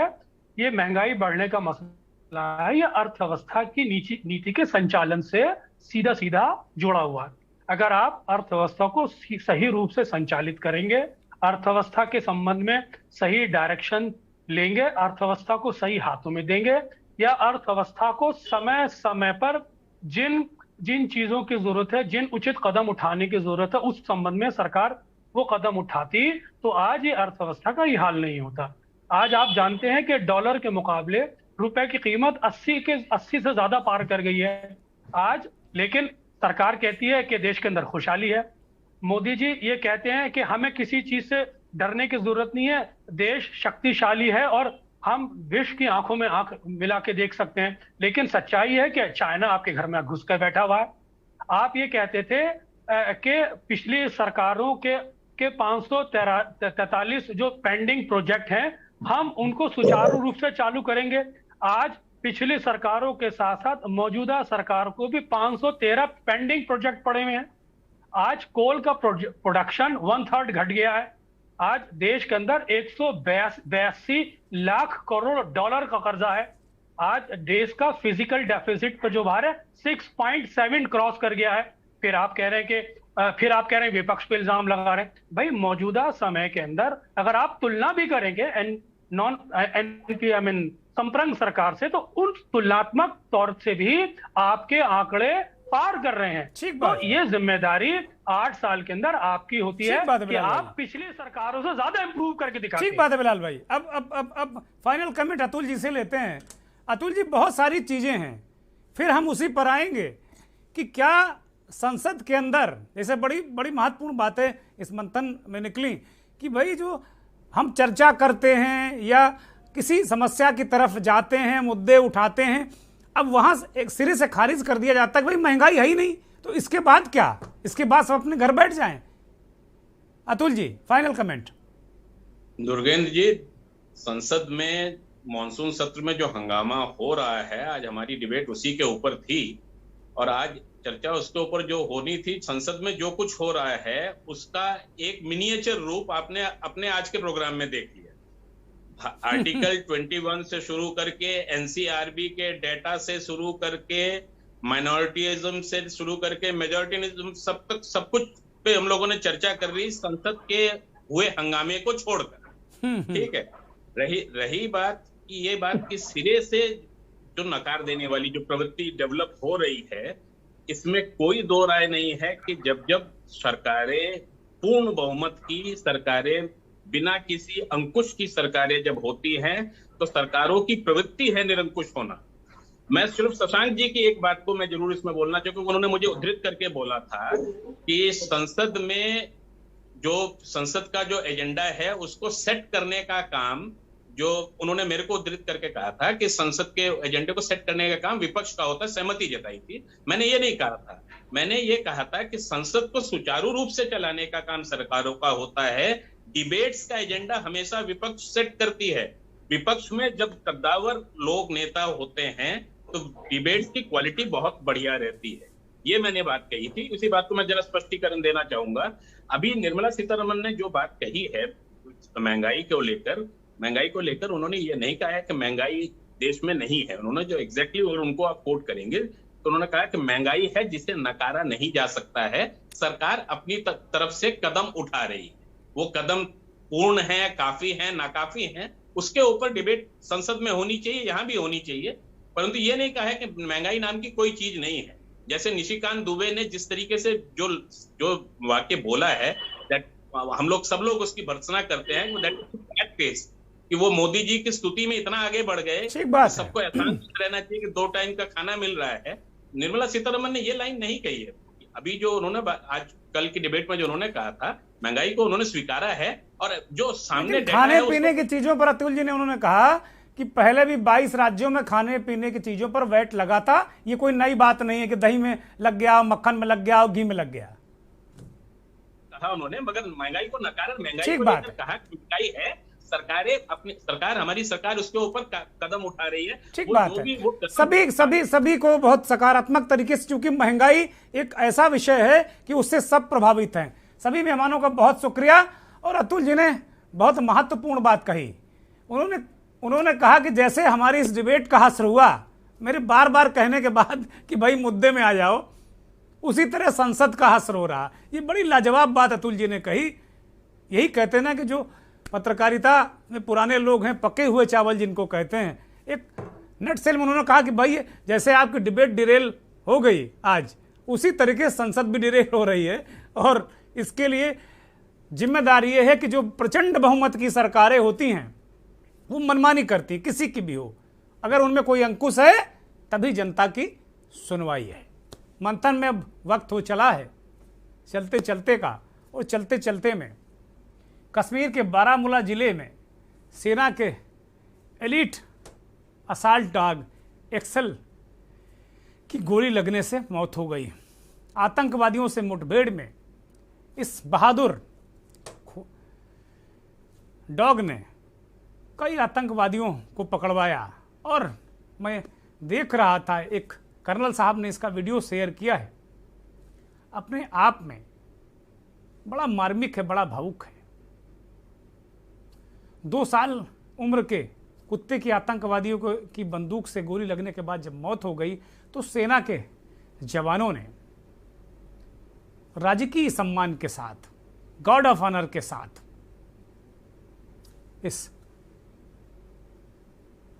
ये महंगाई बढ़ने का मसला है, ये अर्थव्यवस्था की नीति के संचालन से सीधा सीधा जुड़ा हुआ है। अगर आप अर्थव्यवस्था को सही रूप से संचालित करेंगे, अर्थव्यवस्था के संबंध में सही डायरेक्शन लेंगे, अर्थव्यवस्था को सही हाथों में देंगे, या अर्थव्यवस्था को समय समय पर जिन चीजों की जरूरत है, जिन उचित कदम उठाने की जरूरत है, उस संबंध में सरकार वो कदम उठाती, तो आज ये अर्थव्यवस्था का ये हाल नहीं होता। आज आप जानते हैं कि डॉलर के मुकाबले रुपए की कीमत 80 से ज्यादा पार कर गई है आज। लेकिन सरकार कहती है कि देश के अंदर खुशहाली है। मोदी जी ये कहते हैं कि हमें किसी चीज से डरने की जरूरत नहीं है, देश शक्तिशाली है और हम विश्व की आंखों में आंख मिला के देख सकते हैं। लेकिन सच्चाई है कि चाइना आपके घर में घुस कर बैठा हुआ है। आप ये कहते थे कि पिछली सरकारों के 543 जो पेंडिंग प्रोजेक्ट हैं, हम उनको सुचारू रूप से चालू करेंगे। आज पिछली सरकारों के साथ साथ मौजूदा सरकार को भी 513 पेंडिंग प्रोजेक्ट पड़े हुए हैं। आज कोल का प्रोडक्शन 1/3 घट गया है। आज देश के अंदर 182 लाख करोड़ डॉलर का कर्जा है। आज देश का फिजिकल डेफिसिट पर जो भार है 6.7 क्रॉस कर गया है। फिर आप कह रहे हैं विपक्ष पे इल्जाम लगा रहे हैं। भाई, मौजूदा समय के अंदर अगर आप तुलना भी करेंगे संप्रंग सरकार से, तो उन तुलनात्मक तौर से भी आपके आंकड़े पार कर रहे हैं। तो ये जिम्मेदारी 8 साल के अंदर आपकी होती है कि आप पिछली सरकारों से ज्यादा इंप्रूव करके दिखाते हैं। ठीक बात है बिलाल भाई। अब फाइनल कमेंट अतुल जी से लेते हैं। अतुल जी, बहुत सारी चीजें हैं, फिर हम उसी पर आएंगे कि क्या संसद के अंदर जैसे बड़ी बड़ी महत्वपूर्ण बातें इस मंथन में निकली कि भाई जो हम चर्चा करते हैं या किसी समस्या की तरफ जाते हैं, मुद्दे उठाते हैं, अब वहां एक सिरे से खारिज कर दिया जाता है कि भाई महंगाई है ही नहीं, तो इसके बाद क्या? इसके बाद सब अपने घर बैठ जाएं। Atul ji, final comment. दुर्गेंद्र जी, संसद में मॉनसून सत्र में जो हंगामा हो रहा है, आज हमारी डिबेट उसी के ऊपर थी और आज चर्चा उसके ऊपर जो होनी थी। संसद में जो कुछ हो रहा है उसका एक मिनिएचर रूप आपने अपने आज के प्रोग्राम में देख लिया। आर्टिकल 21 से शुरू करके, एनसीआरबी के डेटा से शुरू करके, माइनॉरिटीइज्म से शुरू करके मेजॉरिटीइज्म, सब कुछ पे हम लोगों ने चर्चा कर रही संसद के हुए हंगामे को छोड़कर। ठीक है, रही बात कि ये बात कि सिरे से जो नकार देने वाली जो प्रवृत्ति डेवलप हो रही है, इसमें कोई दो राय नहीं है कि जब सरकारें पूर्ण बहुमत की सरकारें, बिना किसी अंकुश की सरकारें जब होती हैं, तो सरकारों की प्रवृत्ति है निरंकुश होना। मैं सिर्फ शशांक जी की एक बात को मैं जरूर इसमें बोलना चाहूंगा, उन्होंने मुझे उद्धृत करके बोला था कि संसद में जो संसद का जो एजेंडा है उसको सेट करने का काम, जो उन्होंने मेरे को उद्धृत करके कहा था कि संसद के एजेंडे को सेट करने का काम विपक्ष का होता है, सहमति जताई थी। मैंने ये नहीं कहा था, मैंने ये कहा था कि संसद को सुचारू रूप से चलाने का काम सरकारों का होता है। डिबेट्स का एजेंडा हमेशा विपक्ष सेट करती है। विपक्ष में जब कद्दावर लोग नेता होते हैं तो डिबेट्स की क्वालिटी बहुत बढ़िया रहती है। ये मैंने बात कही थी। इसी बात को मैं जरा स्पष्टीकरण देना चाहूंगा। अभी निर्मला सीतारमण ने जो बात कही है महंगाई को लेकर उन्होंने ये नहीं कहा है कि महंगाई देश में नहीं है। उन्होंने जो एग्जैक्टली उनको आप कोट करेंगे तो उन्होंने कहा कि महंगाई है जिसे नकारा नहीं जा सकता है, सरकार अपनी तरफ से कदम उठा रही है। वो कदम पूर्ण है, काफी है, नाकाफी है, उसके ऊपर डिबेट संसद में होनी चाहिए, यहां भी होनी चाहिए। परंतु ये नहीं कहा है कि महंगाई नाम की कोई चीज नहीं है। जैसे निशिकांत दुबे ने जिस तरीके से जो वाक्य बोला है, हम लोग सब लोग उसकी भर्त्सना करते हैं कि वो मोदी जी की स्तुति में इतना आगे बढ़ गए, सबको एहसान रहना चाहिए कि 2 टाइम का खाना मिल रहा है। निर्मला सीतारमण ने ये लाइन नहीं कही है। अभी जो उन्होंने आज कल की डिबेट में जो उन्होंने कहा था, महंगाई को उन्होंने स्वीकारा है और जो सामने खाने पीने की चीजों पर अतुल जी ने उन्होंने कहा कि पहले भी 22 राज्यों में खाने पीने की चीजों पर वैट लगा था। ये कोई नई बात नहीं है कि दही में लग गया, मक्खन में लग गया और घी में लग गया, कहा उन्होंने। मगर महंगाई को नकारा, महंगाई को लेकर कहा महंगाई है, सरकार हमारी सरकार उसके ऊपर कदम उठा रही है। ठीक बात है। सभी को बहुत सकारात्मक तरीके से, क्योंकि महंगाई एक ऐसा विषय है कि उससे सब प्रभावित हैं। सभी मेहमानों का बहुत शुक्रिया। और अतुल जी ने बहुत महत्वपूर्ण बात कही। उन्होंने कहा कि जैसे हमारी इस डिबेट का हश्र हुआ मेरे बार बार कहने के बाद कि भाई मुद्दे में आ जाओ, उसी तरह संसद का हश्र हो रहा। ये बड़ी लाजवाब बात अतुल जी ने कही। यही कहते हैं ना कि जो पत्रकारिता में पुराने लोग हैं, पके हुए चावल जिनको कहते हैं, एक नटसेल में उन्होंने कहा कि भाई जैसे आपकी डिबेट डिरेल हो गई आज, उसी तरीके संसद भी डिरेल हो रही है। और इसके लिए जिम्मेदारी ये है कि जो प्रचंड बहुमत की सरकारें होती हैं वो मनमानी करती, किसी की भी हो, अगर उनमें कोई अंकुश है तभी जनता की सुनवाई है। मंथन में अब वक्त हो चला है चलते चलते का। और चलते चलते में कश्मीर के बारामूला जिले में सेना के एलीट असाल्ट डॉग एक्सल की गोली लगने से मौत हो गई। आतंकवादियों से मुठभेड़ में इस बहादुर डॉग ने कई आतंकवादियों को पकड़वाया। और मैं देख रहा था, एक कर्नल साहब ने इसका वीडियो शेयर किया है। अपने आप में बड़ा मार्मिक है, बड़ा भावुक है। 2 साल उम्र के कुत्ते की आतंकवादियों की बंदूक से गोली लगने के बाद जब मौत हो गई तो सेना के जवानों ने राजकीय सम्मान के साथ, गॉड ऑफ ऑनर के साथ इस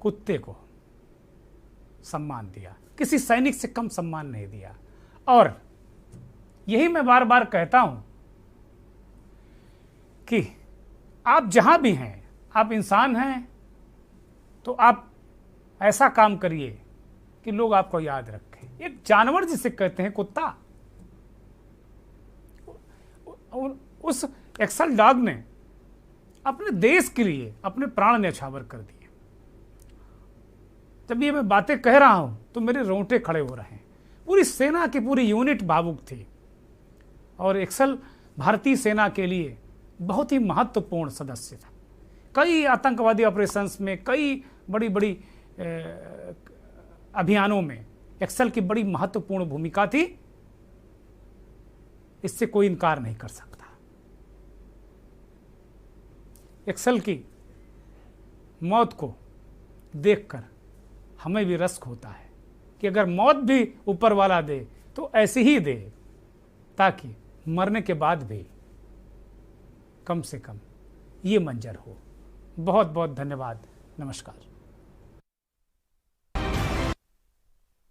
कुत्ते को सम्मान दिया। किसी सैनिक से कम सम्मान नहीं दिया। और यही मैं बार बार कहता हूं कि आप जहां भी हैं, आप इंसान हैं तो आप ऐसा काम करिए कि लोग आपको याद रखें। एक जानवर जिसे कहते हैं कुत्ता, उस एक्सल डॉग ने अपने देश के लिए अपने प्राण न्यौछावर कर दिए। जब ये मैं बातें कह रहा हूं तो मेरे रोंगटे खड़े हो रहे हैं। पूरी सेना की पूरी यूनिट भावुक थी। और एक्सल भारतीय सेना के लिए बहुत ही महत्वपूर्ण सदस्य था। कई आतंकवादी ऑपरेशंस में, कई बड़ी बड़ी अभियानों में एक्सल की बड़ी महत्वपूर्ण भूमिका थी। इससे कोई इनकार नहीं कर सकता। एक्सल की मौत को देखकर हमें भी रश्क होता है कि अगर मौत भी ऊपर वाला दे तो ऐसी ही दे, ताकि मरने के बाद भी कम से कम ये मंजर हो। बहुत बहुत धन्यवाद। नमस्कार।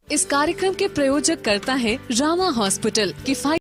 इस कार्यक्रम के प्रायोजक करता है रामा हॉस्पिटल। किफायती